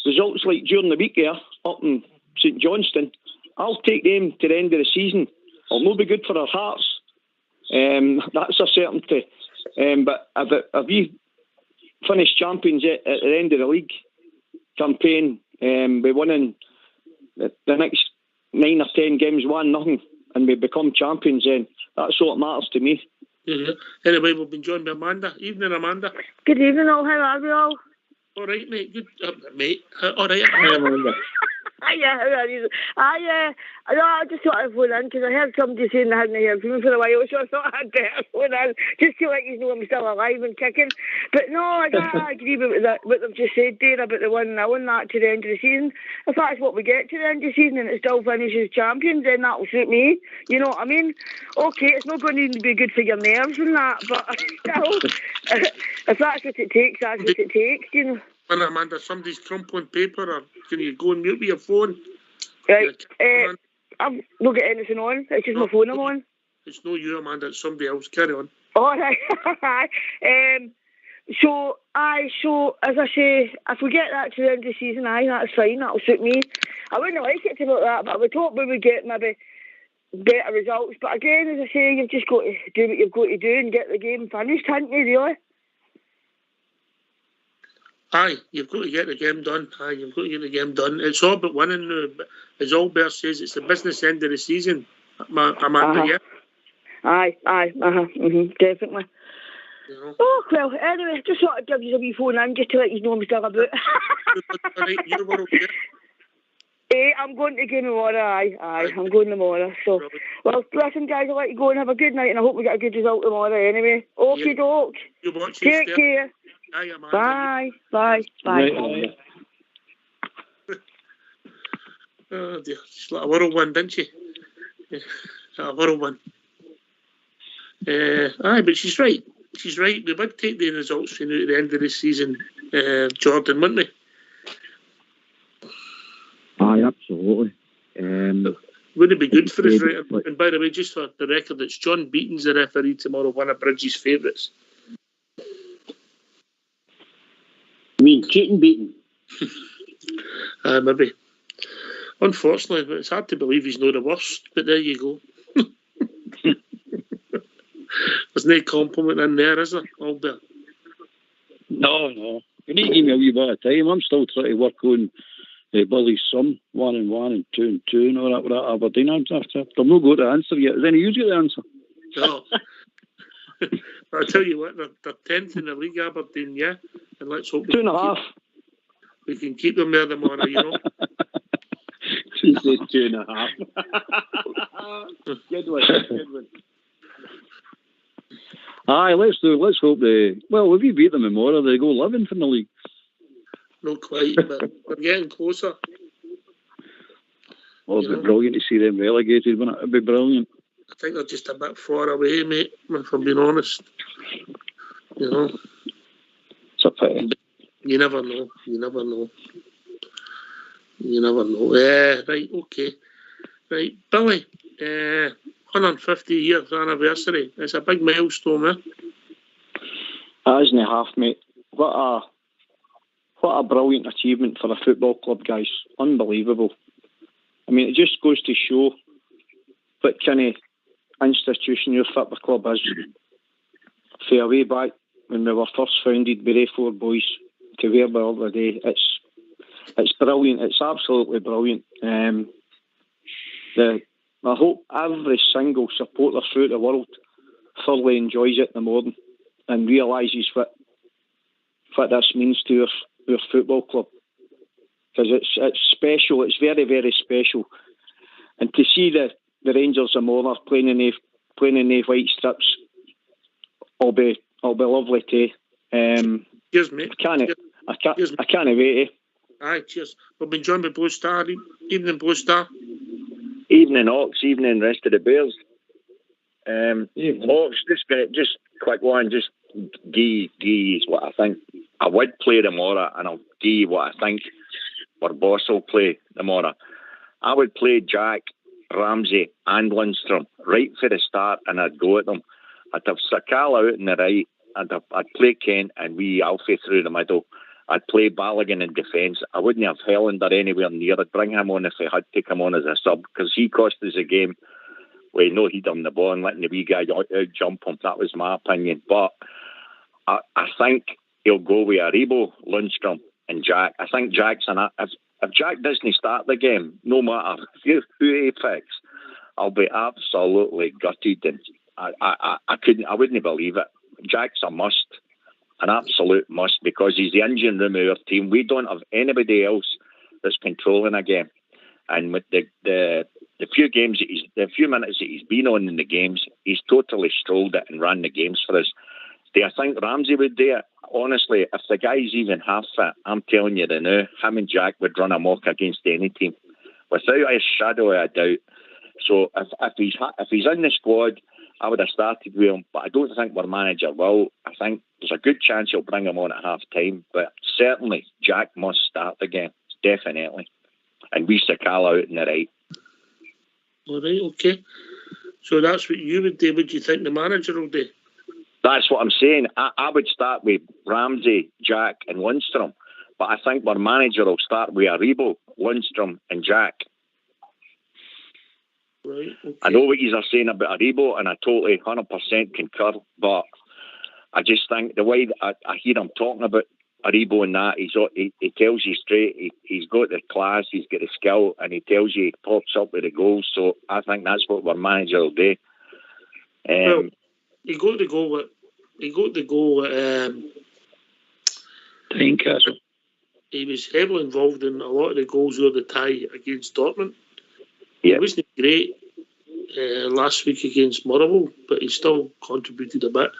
results like during the week there, up in St Johnstone, I'll take them to the end of the season. It'll not be good for our hearts. That's a certainty. But if we finish champions at the end of the league campaign, we're winning the next 9 or 10 games 1-0, and we become champions, then that's what matters to me. Yeah. Anyway, we've been joined by Amanda. Evening, Amanda. Good evening, all. How are we all? All right, mate. Good, mate. All right. Hi, Amanda. Yeah, how are you? I just thought I'd phone in because I heard somebody saying they hadn't heard from me for a while, so I thought I'd better phone in just to let you know I'm still alive and kicking. But no, I agree with what they've just said there about the 1-0 and that to the end of the season. If that's what we get to the end of the season and it still finishes champions, then that'll suit me. You know what I mean? Okay, it's not going to be good for your nerves and that, but still, if that's what it takes, that's what it takes, you know. Well, Amanda, somebody's crumpling paper, or can you go and mute with your phone? Right. I've not got anything on. It's just my phone I'm on. It's no you, Amanda. It's somebody else. Carry on. All right. So as I say, if we get that to the end of the season, that's fine. That'll suit me. I wouldn't like it to look that, but I would hope we would get maybe better results. But again, as I say, you've just got to do what you've got to do and get the game finished, haven't you, really? Aye, you've got to get the game done. It's all but winning now. But as Albert says, it's the business end of the season, Amanda, yeah? Aye, definitely. You know. Oh, well, anyway, just thought I'd give you a wee phone in just to let you know I'm still about. I'm going to game tomorrow, aye. I'm going tomorrow. So, well, listen, guys, I'll let you go and have a good night, and I hope we get a good result tomorrow anyway. Okie doke. Take care. Bye. Right, oh dear, she's like a whirlwind, didn't she? Yeah, a whirlwind. Aye, but she's right. We would take the results from at the end of the season, Jordan, wouldn't we? Aye, absolutely. Wouldn't it be good for us, right? And by the way, just for the record, it's John Beaton's the referee tomorrow, one of Bridges' favourites. You mean cheating Beaton? Maybe. Unfortunately, it's hard to believe he's not the worst, but there you go. There's no compliment in there, is there, Albert? No. You need to give me a wee bit of time. I'm still trying to work on Billy's sum, 1 and 1 and 2 and 2 and all that with that Aberdeen. I'm not got the answer yet. Has any of you got the answer? No. But I tell you what, they're 10th in the league, Aberdeen, yeah? And let's hope 2.5. We can keep them there tomorrow, you know? She said 2.5. Good one. Aye, let's hope if we beat them tomorrow, they go 11th in the league. Not quite, but we're getting closer. It'd be brilliant to see them relegated, wouldn't it? It'd be brilliant. I think they're just a bit far away, mate, if I'm being honest. You know? It's a pity. You never know. Right, okay. Right, Billy, 150 years anniversary. It's a big milestone, eh? That isn't half, mate. What a brilliant achievement for a football club, guys. Unbelievable. I mean, it just goes to show what kind of institution your football club is. For way back when we were first founded by the 4 boys to where we are today, it's brilliant. It's absolutely brilliant. I hope every single supporter throughout the world thoroughly enjoys it in the morning and realises what this means to our football club, because it's special. It's very, very special, and to see the Rangers of Motherwell playing in the white strips, will be lovely too. Cheers, mate. I can't wait. Aye, cheers. We've been joined by Blue Star. Evening, Blue Star. Evening, Ox. Evening, rest of the Bears. Ox, just quick one. Just give is what I think. I would play tomorrow, and I'll give you what I think our boss will play tomorrow. I would play Jack, Ramsey and Lundstrom right for the start, and I'd go at them. I'd have Sakala out in the right, I'd play Kent and wee Alfie through the middle. I'd play Balogun in defence. I wouldn't have Helander anywhere near. I'd bring him on if I had to come on as a sub, because he cost us a game with no heat on the ball and letting the wee guy out jump him. That was my opinion. But I think he'll go with Aribo, Lundstrom and Jack. I think Jack's if Jack doesn't start the game, no matter who he picks, I'll be absolutely gutted, and I wouldn't believe it. Jack's a must, an absolute must, because he's the engine room of our team. We don't have anybody else that's controlling a game, and with the few minutes that he's been on in the games, he's totally strolled it and ran the games for us. Do I think Ramsey would do it? Honestly, if the guy's even half fit, I'm telling you now, him and Jack would run amok against any team, without a shadow of a doubt. So if he's in the squad, I would have started with him, but I don't think our manager will. I think there's a good chance he'll bring him on at half time, but certainly Jack must start the game, definitely. And we Sakala out in the right. All right, okay. So that's what you would do. What do you think the manager will do? That's what I'm saying. I would start with Ramsey, Jack and Lundstrom, but I think our manager will start with Aribo, Lundstrom and Jack. Right, okay. I know what you are saying about Aribo, and I totally 100% concur, but I just think the way that I hear him talking about Aribo and that, he tells you straight, he's got the class, he's got the skill, and he tells you he pops up with the goals, so I think that's what our manager will do. Well, he got the goal at Tynecastle. He was heavily involved in a lot of the goals or the tie against Dortmund. Yeah. He wasn't great last week against Motherwell, but he still contributed a bit.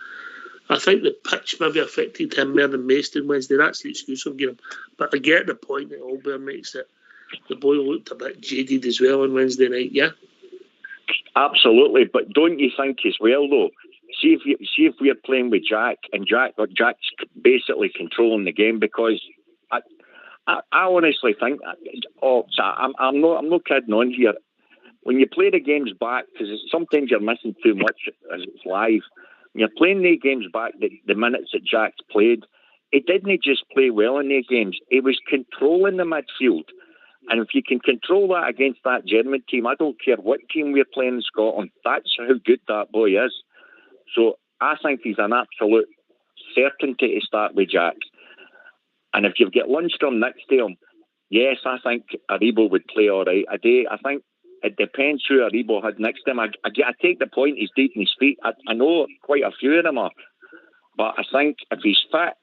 I think the pitch maybe affected him more than most on Wednesday. That's the excuse I'm giving him. But I get the point that Albion makes it. The boy looked a bit jaded as well on Wednesday night, yeah? Absolutely, but don't you think as well, though, see if we're playing with Jack, and Jack's basically controlling the game, because I honestly think, I'm not kidding on here. When you play the games back, because sometimes you're missing too much as it's live, when you're playing the games back, the minutes that Jack's played, he didn't just play well in the games, he was controlling the midfield. And if you can control that against that German team, I don't care what team we're playing in Scotland, that's how good that boy is. So I think he's an absolute certainty to start with Jack. And if you've got Lundstrom next to him, yes, I think Aribo would play all right. I think it depends who Aribo had next to him. I take the point, he's deep in his feet. I know quite a few of them are. But I think if he's fit,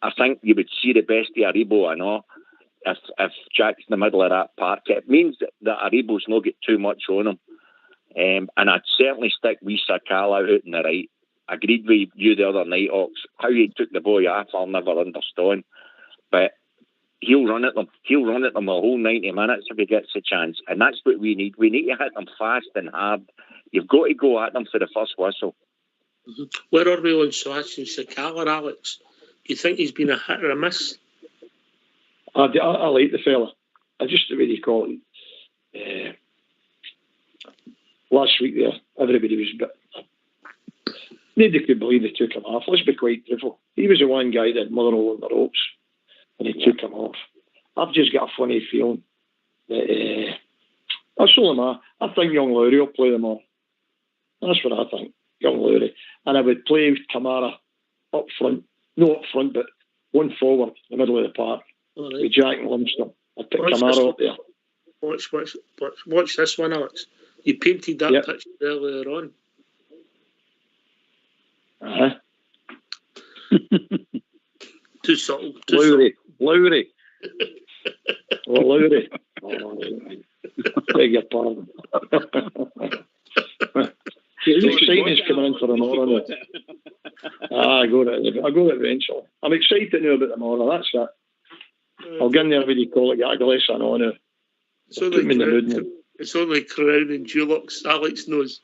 I think you would see the best of Aribo, I know. If Jack's in the middle of that park, it means that Aribo's not get too much on him. And I'd certainly stick with Sakala out in the right. Agreed with you the other night, Ox. How he took the boy off, I'll never understand. But he'll run at them. He'll run at them the whole 90 minutes if he gets a chance. And that's what we need. We need to hit them fast and hard. You've got to go at them for the first whistle. Mm-hmm. Where are we on Sebastian Sakala, Alex? Do you think he's been a hit or a miss? I like the fella. I just the way they call it. Last week there, everybody was a bit. Nobody could believe they took him off. Let's be quite truthful. He was the one guy that had Motherwell on the ropes, and he took him off. I've just got a funny feeling that that's all I think young Lowry will play them all. That's what I think, young Lowry. And I would play with Kamara up front, not up front, but one forward, in the middle of the park, with Jack and Lundstrom. I'd pick Kamara up there. Watch this one, Alex. You painted that picture earlier on. Too subtle. Lowry. Lowry. Beg your pardon. Exciting's coming in for tomorrow. I got it eventually. I'm excited now about tomorrow. That's it. I'll get in there, what do you call it, get a glass of on it. It's only Crown and Dulux, Alex knows.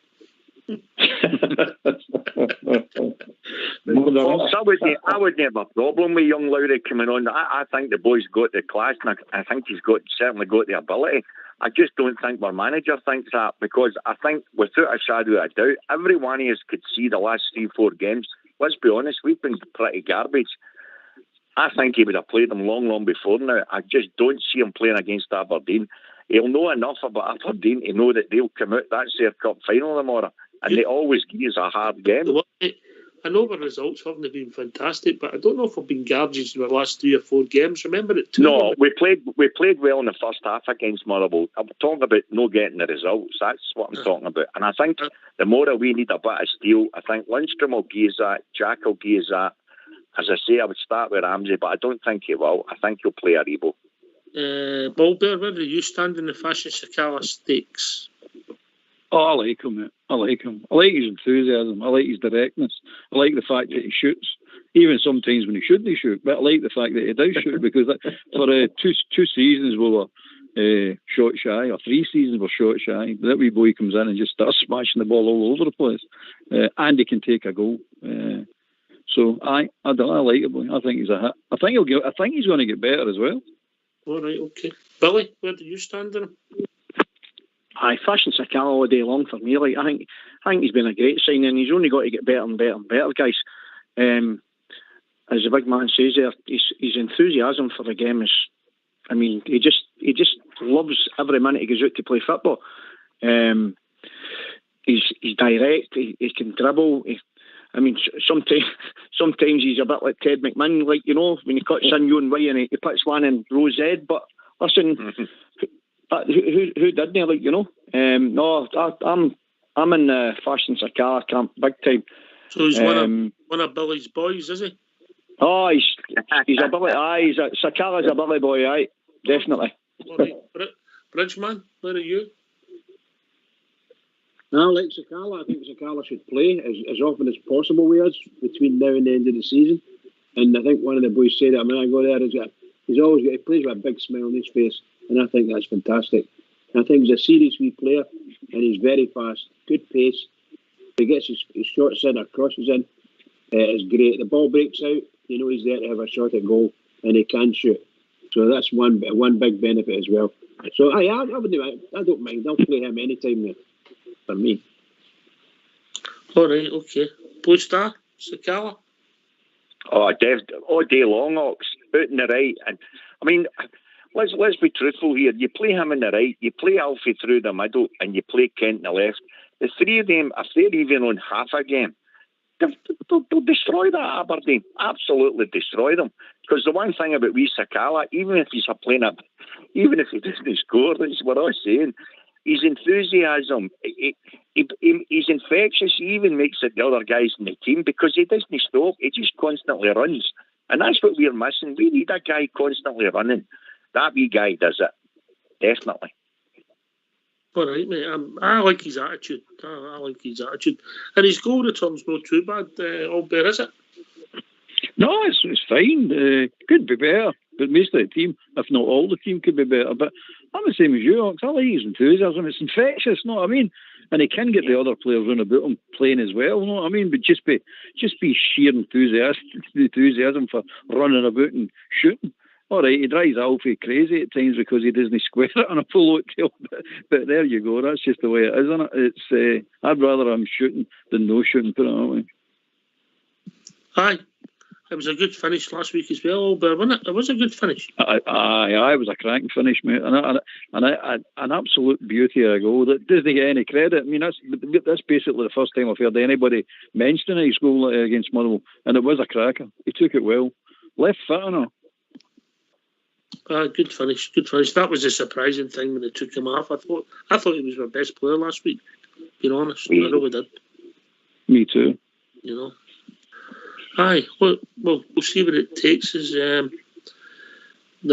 I wouldn't have a problem with young Lowry coming on. I think the boy's got the class, and I think he's certainly got the ability. I just don't think our manager thinks that, because I think, without a shadow of a doubt, every one of us could see the last 3-4 games. Let's be honest, we've been pretty garbage. I think he would have played them long before now. I just don't see him playing against Aberdeen. He'll know enough about Aberdeen to know that they'll come out. That's their cup final tomorrow, and they always give us a hard game. I know the results haven't been fantastic, but I don't know if we've been garbage in the last 3 or 4 games. Remember it too? No, we played well in the first half against Motherwell. I'm talking about not getting the results. That's what I'm talking about. And I think the more we need a bit of steel, I think Lundstrom will give us that, Jack will give us that. As I say, I would start with Ramsey, but I don't think he will. I think he'll play Aribo. Balder, where do you stand in the Fashion Sakala stakes? Oh, I like him, mate. I like him. I like his enthusiasm. I like his directness. I like the fact that he shoots. Even sometimes when he shouldn't shoot, but I like the fact that he does shoot, because for two seasons we were shot shy, or 3 seasons we're shot shy. But that wee boy comes in and just starts smashing the ball all over the place, and he can take a goal. So I like it, boy. I think he's a hit. I think he's going to get better as well. All right, okay. Billy, where do you stand in him? Aye, Fashion Sakala all day long for me. Like, I think he's been a great signing. He's only got to get better and better and better, guys. As the big man says there, his enthusiasm for the game is, I mean, he just loves every minute he goes out to play football. He's direct. He can dribble. Sometimes he's a bit like Ted McMahon, like, you know, when he cuts in your way and he puts one in row Z. But listen, who didn't he, like, you know? No, I'm in the Fashion Sakala camp big time. So he's one of Billy's boys, is he? Oh, he's a Billy. Aye, Sakala's a Billy boy. Aye, definitely. All right, Bridgeman, where are you? No, like Sakala, I think Sakala should play as often as possible with us between now and the end of the season. And I think one of the boys said that a minute ago there, is that he plays with a big smile on his face, and I think that's fantastic. And I think he's a serious wee player, and he's very fast, good pace. He gets his shots in or crosses in, it's great. The ball breaks out, you know he's there to have a shot at goal, and he can shoot. So that's one big benefit as well. So I don't mind. I'll play him anytime now. For me. All right, okay. Blue Star, Sakala? Oh, all day long, Ox, out in the right. And I mean, let's be truthful here. You play him in the right, you play Alfie through the middle, and you play Kent in the left. The 3 of them, if they're even on half a game, they'll destroy that Aberdeen. Absolutely destroy them. Because the one thing about wee Sakala, even if he's playing up, even if he doesn't score, that's what I was saying. His enthusiasm, he's infectious. He even makes it the other guys in the team, because he doesn't stop. He just constantly runs. And that's what we're missing. We need a guy constantly running. That wee guy does it. Definitely. All right, mate. I like his attitude. I like his attitude. And his goal return's not too bad, Albert, is it? No, it's fine. Could be better. But most of the team, if not all the team, could be better. But I'm the same as you, Ox. I like his enthusiasm. It's infectious, know what I mean? And he can get the other players round about him playing as well, know what I mean? But just be sheer enthusiasm for running about and shooting. All right, he drives Alfie crazy at times because he doesn't square it on a full tail. But there you go. That's just the way it is, isn't it? It's I'd rather him shooting than no shooting, put it that way. Aye. It was a good finish last week as well, Albert, wasn't it? It was a good finish. Aye, it was a cracking finish, mate. And an absolute beauty of a goal that doesn't get any credit. I mean, that's basically the first time I've heard anybody mentioning his goal against Motherwell. And it was a cracker. He took it well. Left foot, Good finish. That was a surprising thing when they took him off. I thought he was my best player last week. Being honest, I really did. Me too. You know. Aye. Well, we'll see what it takes. Is the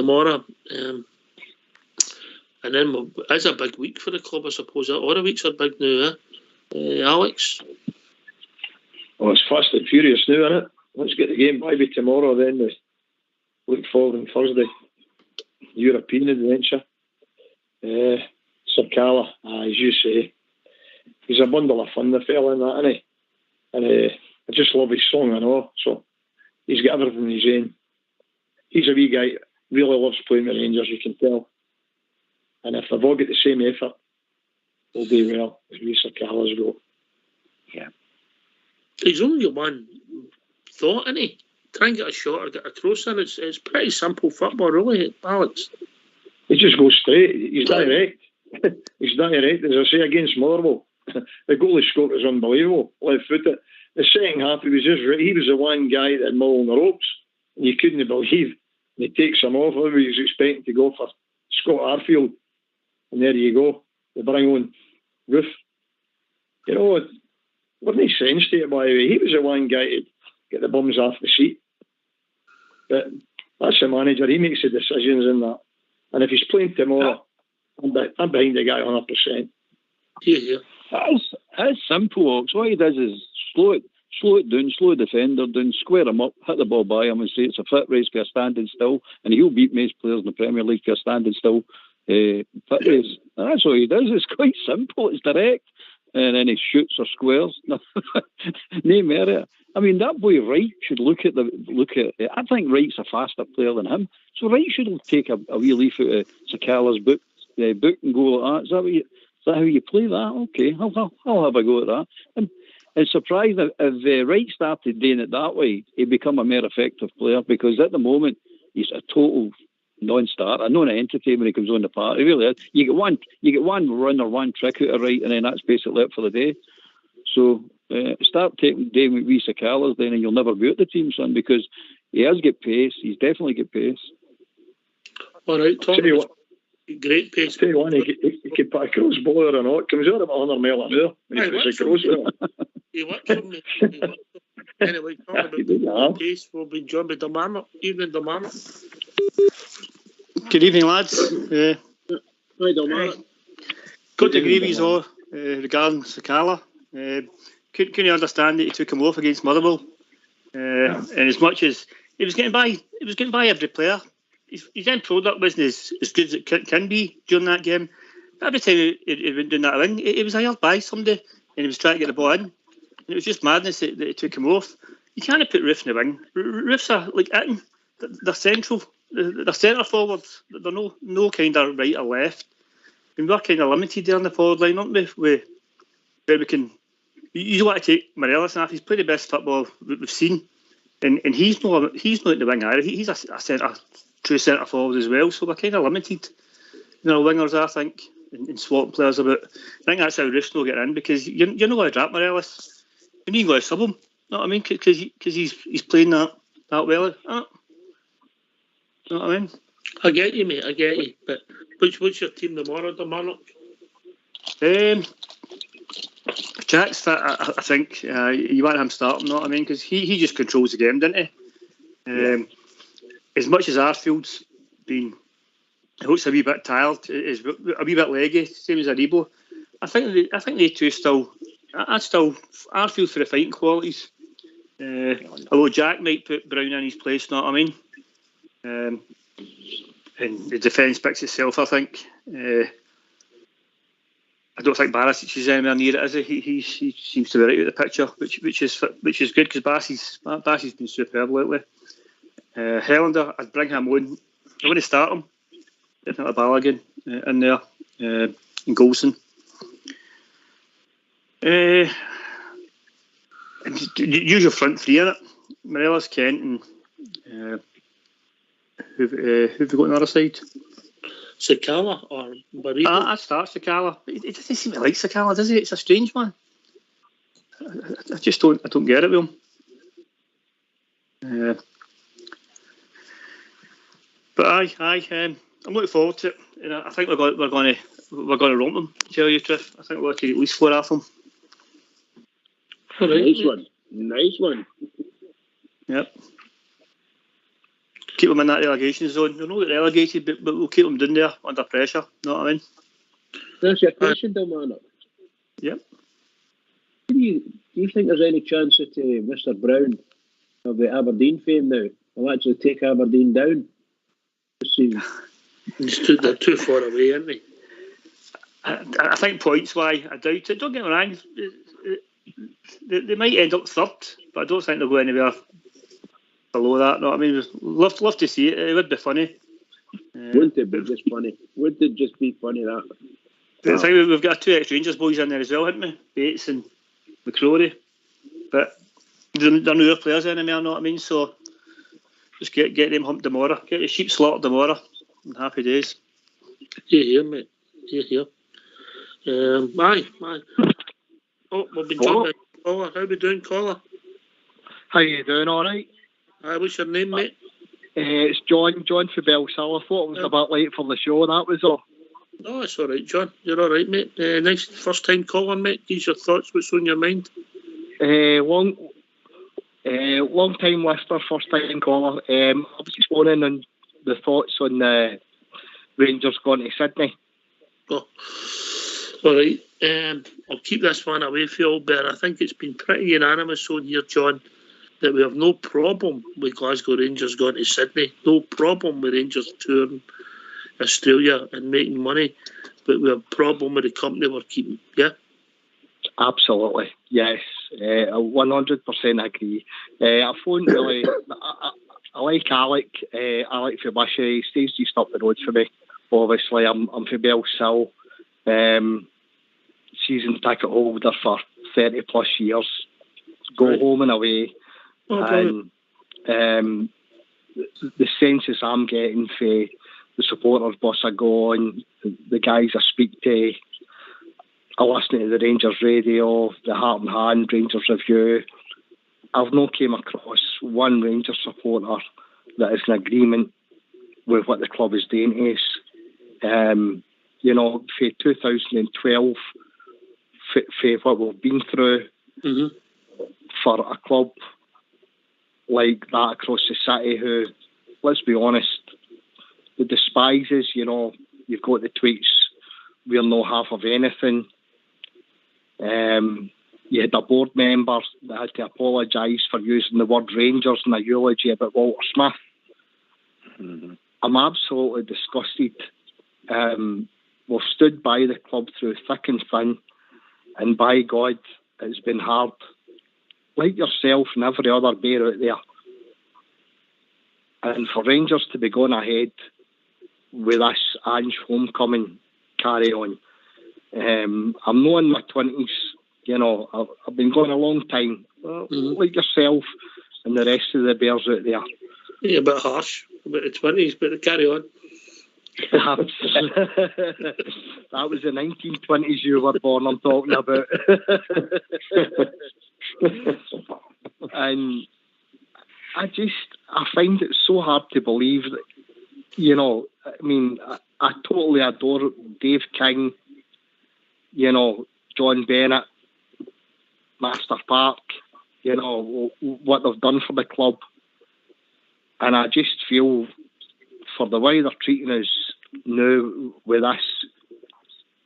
Mora, and then it's a big week for the club, I suppose. All the weeks are big now, Alex. Oh, it's fast and furious now, isn't it? Let's get the game maybe tomorrow. Then we look forward on Thursday. European adventure. Sakala, as you say, he's a bundle of fun, the fella, in that, isn't he? And I just love his song and all. So he's got everything he's in. He's a wee guy, really loves playing with Rangers, you can tell. And if they've all got the same effort, we'll do well as we Sakala's go. Yeah. He's only got one thought, isn't he? Try and get a shot or get a cross in. It's pretty simple football, really, Alex. He just goes straight. He's direct. He's direct. As I say, against Motherwell, the goal he scored was unbelievable. Left footed. The second half, he was the one guy that had Mull on the ropes, and you couldn't believe. And he takes him off. Everybody was expecting to go for Scott Arfield, and there you go. They bring on Roof. You know, it wasn't any sense to it, by the way. He was the one guy to get the bums off the seat. But that's the manager. He makes the decisions in that. And if he's playing tomorrow, I'm behind the guy 100%. Yeah. That's simple, Ox. What he does is slow it down, slow the defender down, square him up, hit the ball by him and say it's a fit race for a standing still, and he'll beat most players in the Premier League for a standing still fit race. And that's what he does. It's quite simple. It's direct. And then he shoots or squares. No merit. I mean, that boy Wright should look at. I think Wright's a faster player than him, so Wright should take a wee leaf out of Sakala's book and go like that. Is that how you play that? Okay, I'll have a go at that. And surprised if Wright started doing it that way, he'd become a more effective player, because at the moment he's a total non-starter, a non-entity when he comes on the park. He really is. You get one run or one trick out of Wright, and then that's basically it for the day. So start taking Dave McVie Sakala's then, and you'll never be out the team, son, because he has got pace. He's definitely got pace. All right, Tom. Great pace. Tell you one, he could put a cross bowler or not. Comes out about 100 mile an hour when he puts a cross bowler. He works for me. Anyway, talking about pace, we'll be joined by Dermarnock. Evening, Dermarnock. Good evening, lads. Hi, Dermarnock. Got to agree with you all regarding Sakala. Couldn't understand that he took him off against Motherwell. And as much as he was getting by every player, his end product wasn't as good as it can be during that game. But every time he went doing that ring, he was hired by somebody, and he was trying to get the ball in. And it was just madness that he took him off. You can't put Roof in the wing. Roofs are like hitting. They're central. They're centre forwards. They're no kind of right or left. And we're kind of limited there on the forward line, aren't we? Where we can. You want to take Morelos off. He's played the best football we've seen, and he's not in the wing either. He's a true centre forward as well. So we're kind of limited. Wingers, I think, and swapping players about. I think that's how Roof's not getting in, because you're not going to drop Morelos. You need to go to sub him. You know what I mean? Because he's playing that well. You know what I mean? I get you, mate. I get you. But what's your team tomorrow, Dermarnock? Jack's fit, I think. You want him starting, you know what I mean? Because he just controls the game, doesn't he? As much as Arfield's been, I hope, a wee bit tired, is a wee bit leggy, same as Aribo. I think they two still. I'd still Arfield for the fighting qualities. Although Jack might put Brown in his place, you know what I mean? And the defence picks itself, I think. I don't think Barisic is anywhere near it, is he? He seems to be right out of the picture, which is good, because Bassey's been superb lately. Helander, I'd bring him on. I wouldn't start him. Definitely Balogun in there, and Golson. Use your front three in it. Morelos, Kent, and who've we got on the other side? Sakala or Barito? I'd start Sakala. He doesn't seem to like Sakala, does he? It's a strange one. I just don't get it with him. But I'm looking forward to it, and I think we're going to romp them. To tell you the truth, I think we're going to take at least 4 off them. Nice one. Yep. Keep them in that relegation zone. They'll not get relegated, but we'll keep them down there under pressure. Know what I mean? There's your question, Dilmano. Yep. Do you think there's any chance that Mr. Brown of the Aberdeen fame now will actually take Aberdeen down this season? They're too far away, aren't they? I think points-wise, I doubt it. Don't get me wrong. They might end up third, but I don't think they'll go anywhere below that. No, I mean, love to see it. It would be funny. Wouldn't it be just funny? Wouldn't it just be funny that? I think we've got 2 ex-Rangers boys in there as well, haven't we? Bates and McCrory. But they're newer players anymore, know what I mean? So just get them humped tomorrow. Get the sheep slaughtered tomorrow. And happy days. Here, mate. Here. Aye. Oh, we've been joined by Caller. How we doing, Caller? How you doing? All right. What's your name, mate? It's John for Bellsall. I thought it was a bit late for the show. That was all. Oh, it's all right, John. You're all right, mate. Nice first time calling, mate. Give your thoughts. What's on your mind? Long time listener, first time caller. I was just wondering on the thoughts on the Rangers going to Sydney. Oh, all right. I'll keep this one away from you all, but I think it's been pretty unanimous on here, John, that we have no problem with Glasgow Rangers going to Sydney. No problem with Rangers touring Australia and making money, but we have a problem with the company we're keeping. Yeah. Absolutely, yes. 100% agree. I phoned really. I like Alec. Alec Fabisha. He stays just up the road for me. Obviously, I'm for Bellsall. Season ticket holder for 30 plus years. Go home and away. And the senses I'm getting for the supporters, boss I go on, the guys I speak to, I listen to the Rangers Radio, the Heart and Hand, Rangers Review. I've not came across one Rangers supporter that is in agreement with what the club is doing to us. For 2012, for what we've been through, for a club like that across the city who, let's be honest, the despises, you've got the tweets, we're no half of anything. You had a board member that had to apologise for using the word Rangers in a eulogy about Walter Smith. I'm absolutely disgusted. We've stood by the club through thick and thin, and by God, it's been hard. Like yourself and every other bear out there. And for Rangers to be going ahead with this Ange homecoming carry on, I'm not in my 20s, I've been going a long time, like yourself and the rest of the bears out there. Yeah, a bit harsh about the 20s, but carry on. That was the 1920s you were born, I'm talking about. And I find it so hard to believe that, I totally adore Dave King, John Bennett, Master Park, what they've done for the club. And I just feel for the way they're treating us now with this,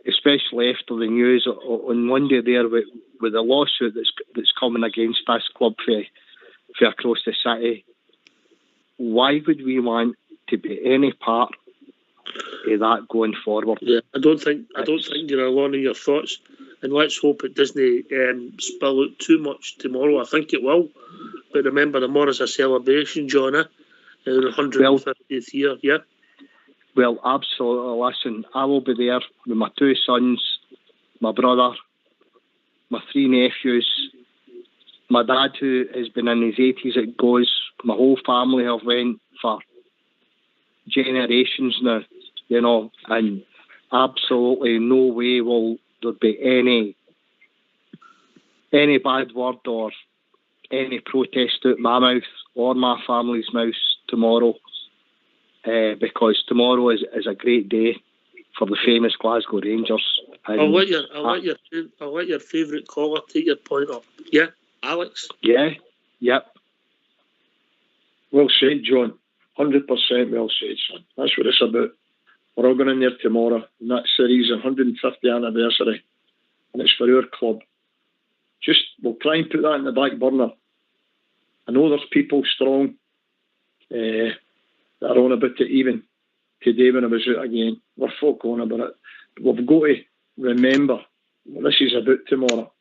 especially after the news on Monday there with the lawsuit that's coming against this club for across the city, why would we want to be any part of that going forward? Yeah, I don't think you're alone in your thoughts, and let's hope it doesn't spill out too much tomorrow. I think it will, but remember, tomorrow's a celebration, John, the 150th year, yeah? Well, absolutely. Listen, I will be there with my 2 sons, my brother, my 3 nephews, my dad who has been in his 80s, it goes. My whole family have went for generations now, and absolutely no way will there be any bad word or any protest out my mouth or my family's mouth tomorrow. because tomorrow is a great day for the famous Glasgow Rangers. And I'll let your favourite caller take your point up. Yeah, Alex? Yeah, yep. Well said, John. 100% well said, son. That's what it's about. We're all going in there tomorrow, and that series' 150th anniversary, and it's for our club. We'll try and put that in the back burner. I know there's people strong that are on about it even today when I was out again. We're folk on about it. But we've got to remember what this is about tomorrow.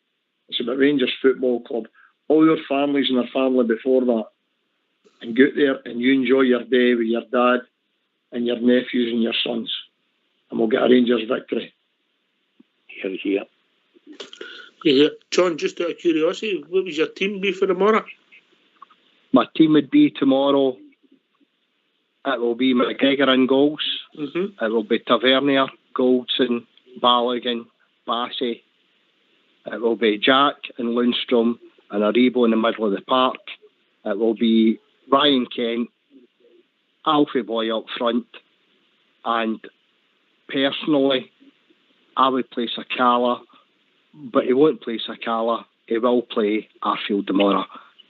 It's about Rangers Football Club. All your families and their family before that. And go out there and you enjoy your day with your dad and your nephews and your sons. And we'll get a Rangers victory. Here. Yeah. John, just out of curiosity, what would your team be for tomorrow? My team would be tomorrow, it will be McGregor in goals. Mm-hmm. It will be Tavernier, Goldson, Balogun, Bassey. It will be Jack and Lundstrom and Aribo in the middle of the park. It will be Ryan Kent, Alfie Boy up front, and personally, I would play Sakala, but he won't play Sakala. He will play Arfield tomorrow,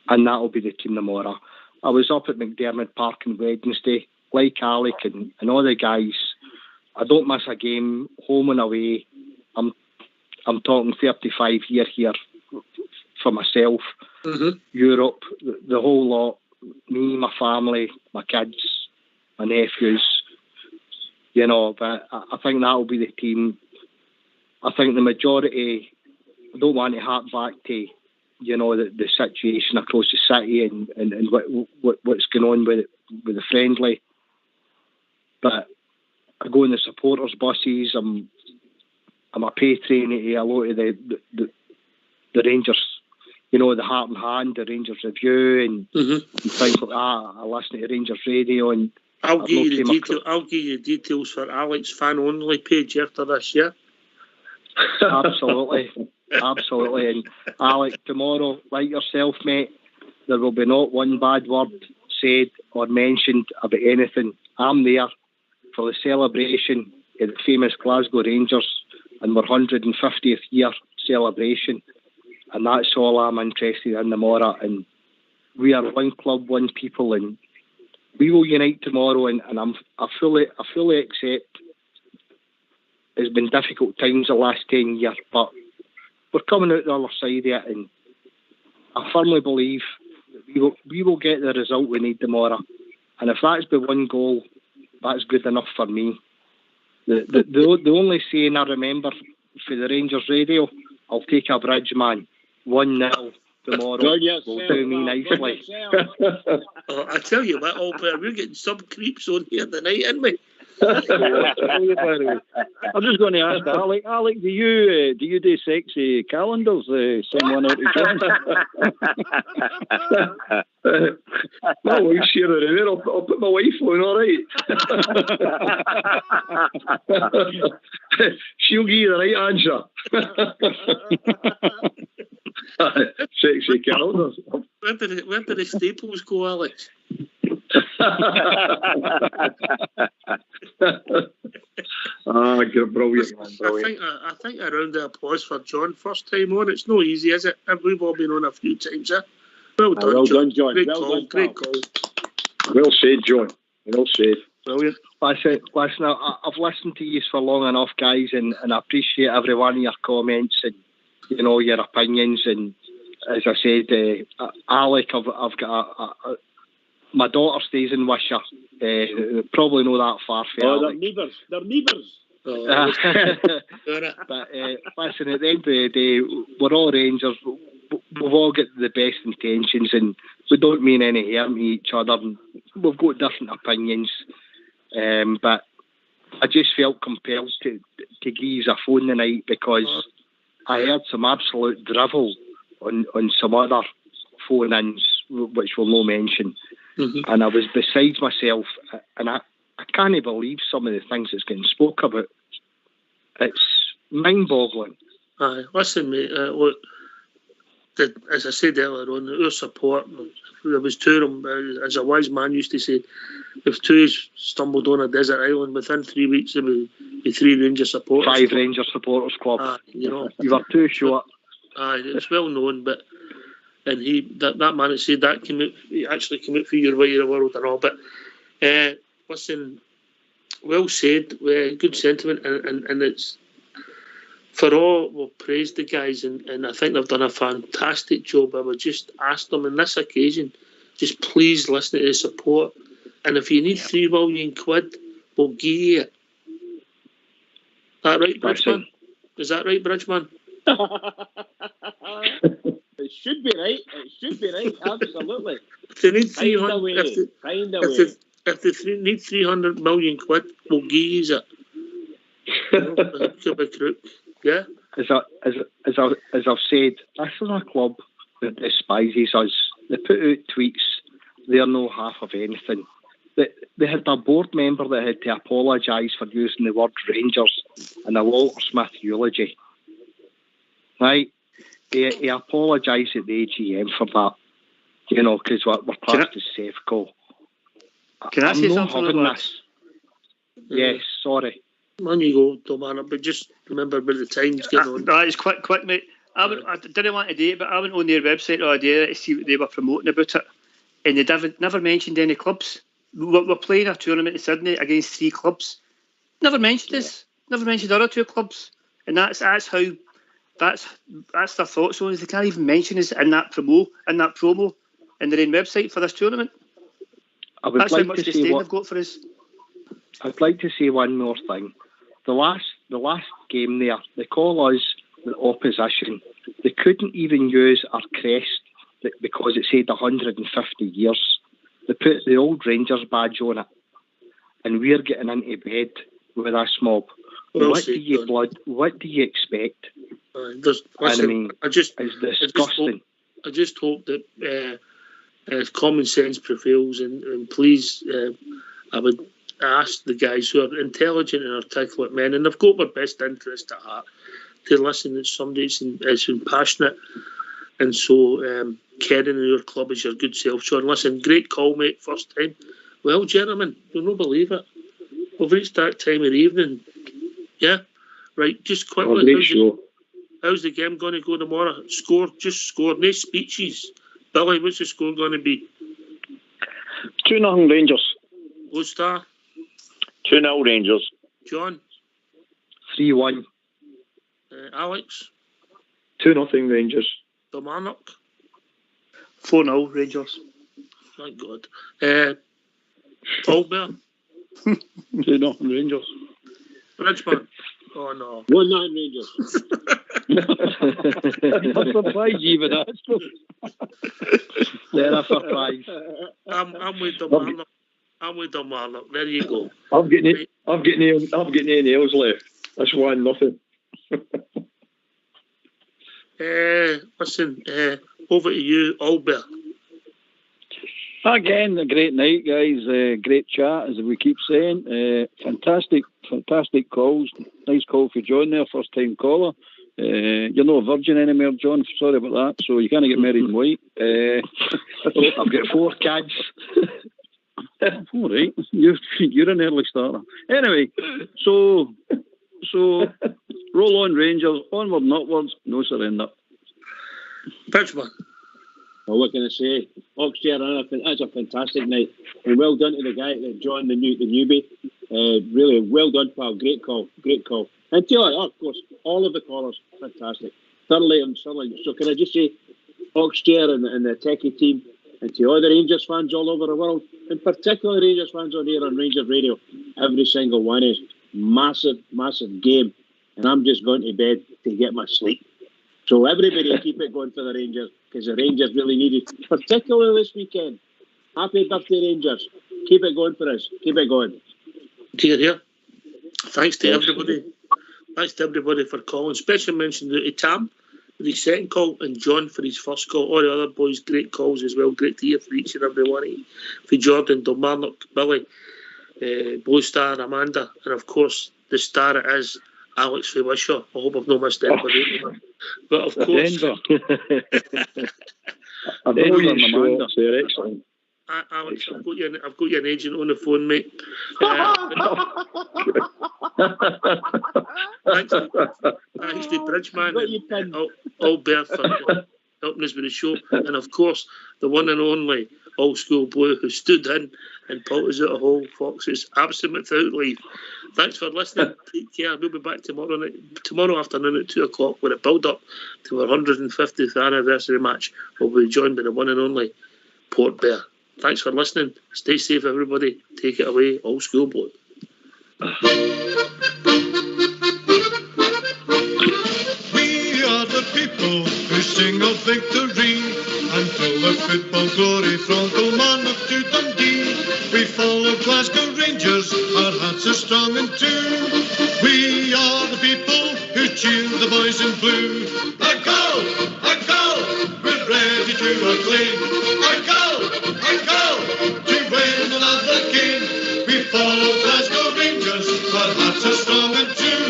and that will be the team tomorrow. I was up at McDermott Park on Wednesday, like Alec and all the guys. I don't miss a game, home and away. I'm talking 35 years here for myself. Mm-hmm. Europe, the whole lot. Me, my family, my kids, my nephews. You know, but I think that will be the team. I think the majority, I don't want to hark back to, you know, the situation across the city and what's going on with the friendly. But I go in the supporters' buses. I'm a patron to a lot of the Rangers, you know, the Heart and Hand, the Rangers Review, and things like that. I listen to Rangers Radio, and I'll give you details for Alex fan only page after this, yeah? Absolutely. And Alex, tomorrow, like yourself, mate, there will be not one bad word said or mentioned about anything. I'm there for the celebration of the famous Glasgow Rangers and their 150th year celebration, and that's all I'm interested in tomorrow. And we are one club, one people, and we will unite tomorrow. And I fully accept it's been difficult times the last 10 years, but we're coming out the other side of it, and I firmly believe that we will get the result we need tomorrow. And if that's by one goal, that's good enough for me. The only saying I remember for the Rangers Radio, I'll take a bridge, man. 1-0 tomorrow will do me nicely. I tell you what, Albert, we're getting some creeps on here tonight, aren't we? I'm just going to ask Alec, do you do sexy calendars? Send one out to John. My wife's here there. I'll put my wife on, all right. She'll give you the right answer. Sexy calendars. Where did the staples go, Alex? Brilliant, man. Brilliant. I think a round of applause for John. First time on, it's no easy, is it? We've all been on a few times, eh? Well done, John. Great call. Well said, John. Well said. Brilliant. Listen, I've listened to you for long enough, guys, and I appreciate every one of your comments and, you know, your opinions. And as I said, Alec, I've got my daughter stays in Wishaw. Probably know that far for Alec. They're neighbours. But listen, at the end of the day, we're all Rangers. We've all got the best intentions, and we don't mean any harm to each other. We've got different opinions, but I just felt compelled to give you a phone tonight because I heard some absolute drivel on some other phone-ins, which we'll no mention. Mm-hmm. And I was beside myself, and I can't believe some of the things that's getting spoke about. It's mind-boggling. Listen, mate, look, as I said earlier on, our support, there was two of them, as a wise man used to say, if two stumbled on a desert island within 3 weeks, there would be 3 Rangers supporters. 5 Rangers supporters club. You know, you were too short. It's well known, but and that man had said that he actually came out for your way of the world and all. But listen, well said, good sentiment, and it's for all. We'll praise the guys, and I think they've done a fantastic job. I would just ask them on this occasion, just please listen to the support, and if you need £3 million, we'll give you it. That right, Bridgeman? Is that right, Bridgeman? It should be right. It should be right. Absolutely. If they need 300, if they need 300 million quid, we'll give you it. Yeah. As I've said, this is a club that despises us. They put out tweets. They're no half of anything. They had a board member that had to apologise for using the word Rangers in a Walter Smith eulogy. Right? He apologised at the AGM for that, you know, because we're classed as Safeco. Can I say something about this? Yes, sorry. On you go, Domana, but just remember where the time's getting on. Right, it's quick, mate. I didn't want to do it, but I went on their website the other day to see what they were promoting about it, and they never mentioned any clubs. We're playing a tournament in Sydney against 3 clubs. Never mentioned this. Never mentioned the other 2 clubs, and that's their thoughts on it. They can't even mention us in that promo in their own website for this tournament. That's how much disdain they've got for us. I'd like to say one more thing. The last game there, they call us the opposition. They couldn't even use our crest because it said 150 years. They put the old Rangers badge on it, and we're getting into bed with this mob. What do you expect? It's disgusting. I just hope that common sense prevails, and please, I would ask the guys who are intelligent and articulate men, and they've got their best interest at heart, to listen to somebody that's passionate and so caring in your club as your good self. Sean, listen, great call, mate, first time. Well, gentlemen, you'll not believe it. We've reached that time of the evening. Yeah? Right, just quickly, how's the game going to go tomorrow? Score, no speeches. Billy, what's the score going to be? 2-0 Rangers. Blue Star? 2-0 Rangers. John? 3-1. Alex? 2-0 Rangers. Domarnock? 4-0 Rangers. Thank God. Albert? 2-0 Rangers. Bridgeman? Oh no. 1-9 Rangers. I'm surprised you with that. They're a surprise. I'm with Domarnock. Domarnock. There you go. I'm getting any nails left. That's 1-0. Listen, over to you, Albert. Again, a great night, guys. Great chat, as we keep saying. Fantastic calls. Nice call for John there, first time caller. You're not a virgin anymore, John. Sorry about that. So you can't get married in white. I've got 4 kids. All right, you're an early starter. Anyway, so roll on Rangers, onward and upwards, no surrender. Pitchman. Well, what can I say? Oxford, that's a fantastic night, and well done to the guy, John, the newbie. Really well done, pal. Great call. And to of course, all of the callers, fantastic. Thoroughly. So can I just say, Oxford and the techie team, and to all the Rangers fans all over the world, in particular Rangers fans on here on Rangers Radio, every single one is massive game, and I'm just going to bed to get my sleep. So everybody keep it going for the Rangers, because the Rangers really need it, particularly this weekend. Happy birthday, Rangers. Keep it going for us. Keep it going. Here. Thanks to everybody. Thanks to everybody for calling. Special mention to Tam for his second call, and John for his first call. All the other boys, great calls as well. Great to hear from each and every one. For Jordan, Domarnock, Billy, Blue Star, Amanda, and of course the star it is, Alex for Wishaw. I hope I've not missed anybody. But of course, Denver, Amanda. They're excellent. Alex, I've got you an agent on the phone, mate. Thanks to Bridgeman and Albert for helping us with the show, and of course the one and only Old School Blue who stood in and pulled us out of hole. Foxes, absent without leave. Thanks for listening. Take care. We'll be back tomorrow afternoon at 2:00 with a build-up to our 150th anniversary match. We'll be joined by the one and only Port Bear. Thanks for listening. Stay safe, everybody. Take it away, Old School Blue. We are the people who sing of victory until the football glory from Kilmarnock to Dundee. We follow Glasgow Rangers, our hearts are strong and true. We are the people who cheer the boys in blue. A goal, we're ready to acclaim. A goal, to win another game. We follow Glasgow Rangers, our hearts are strong and true.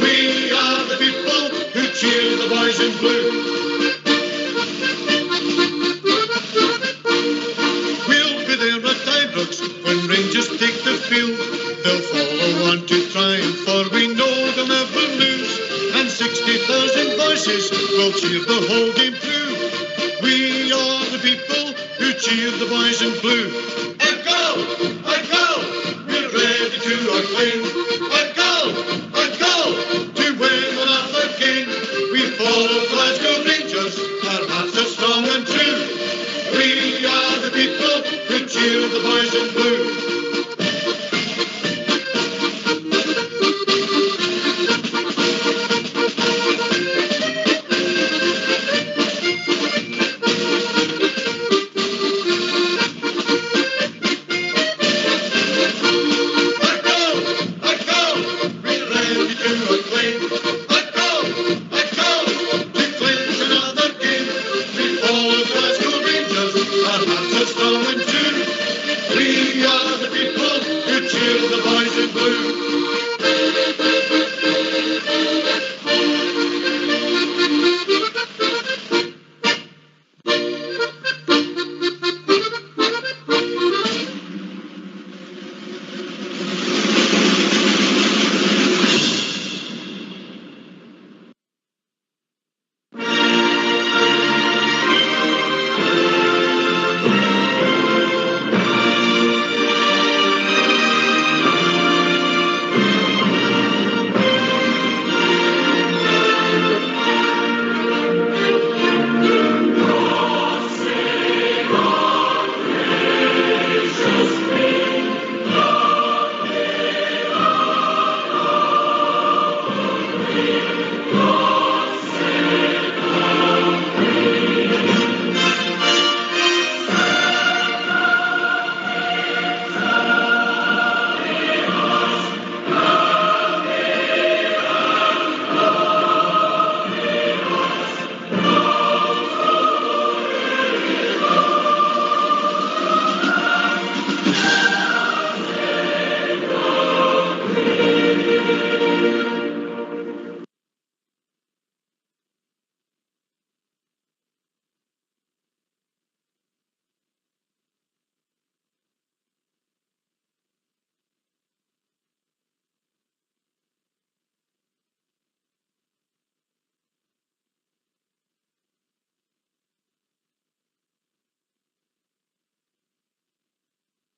We are the people who cheer the boys in blue. When Rangers take the field, they'll follow on to triumph, for we know they'll never lose. And 60,000 voices will cheer the whole game through. We are the people who cheer the boys in blue.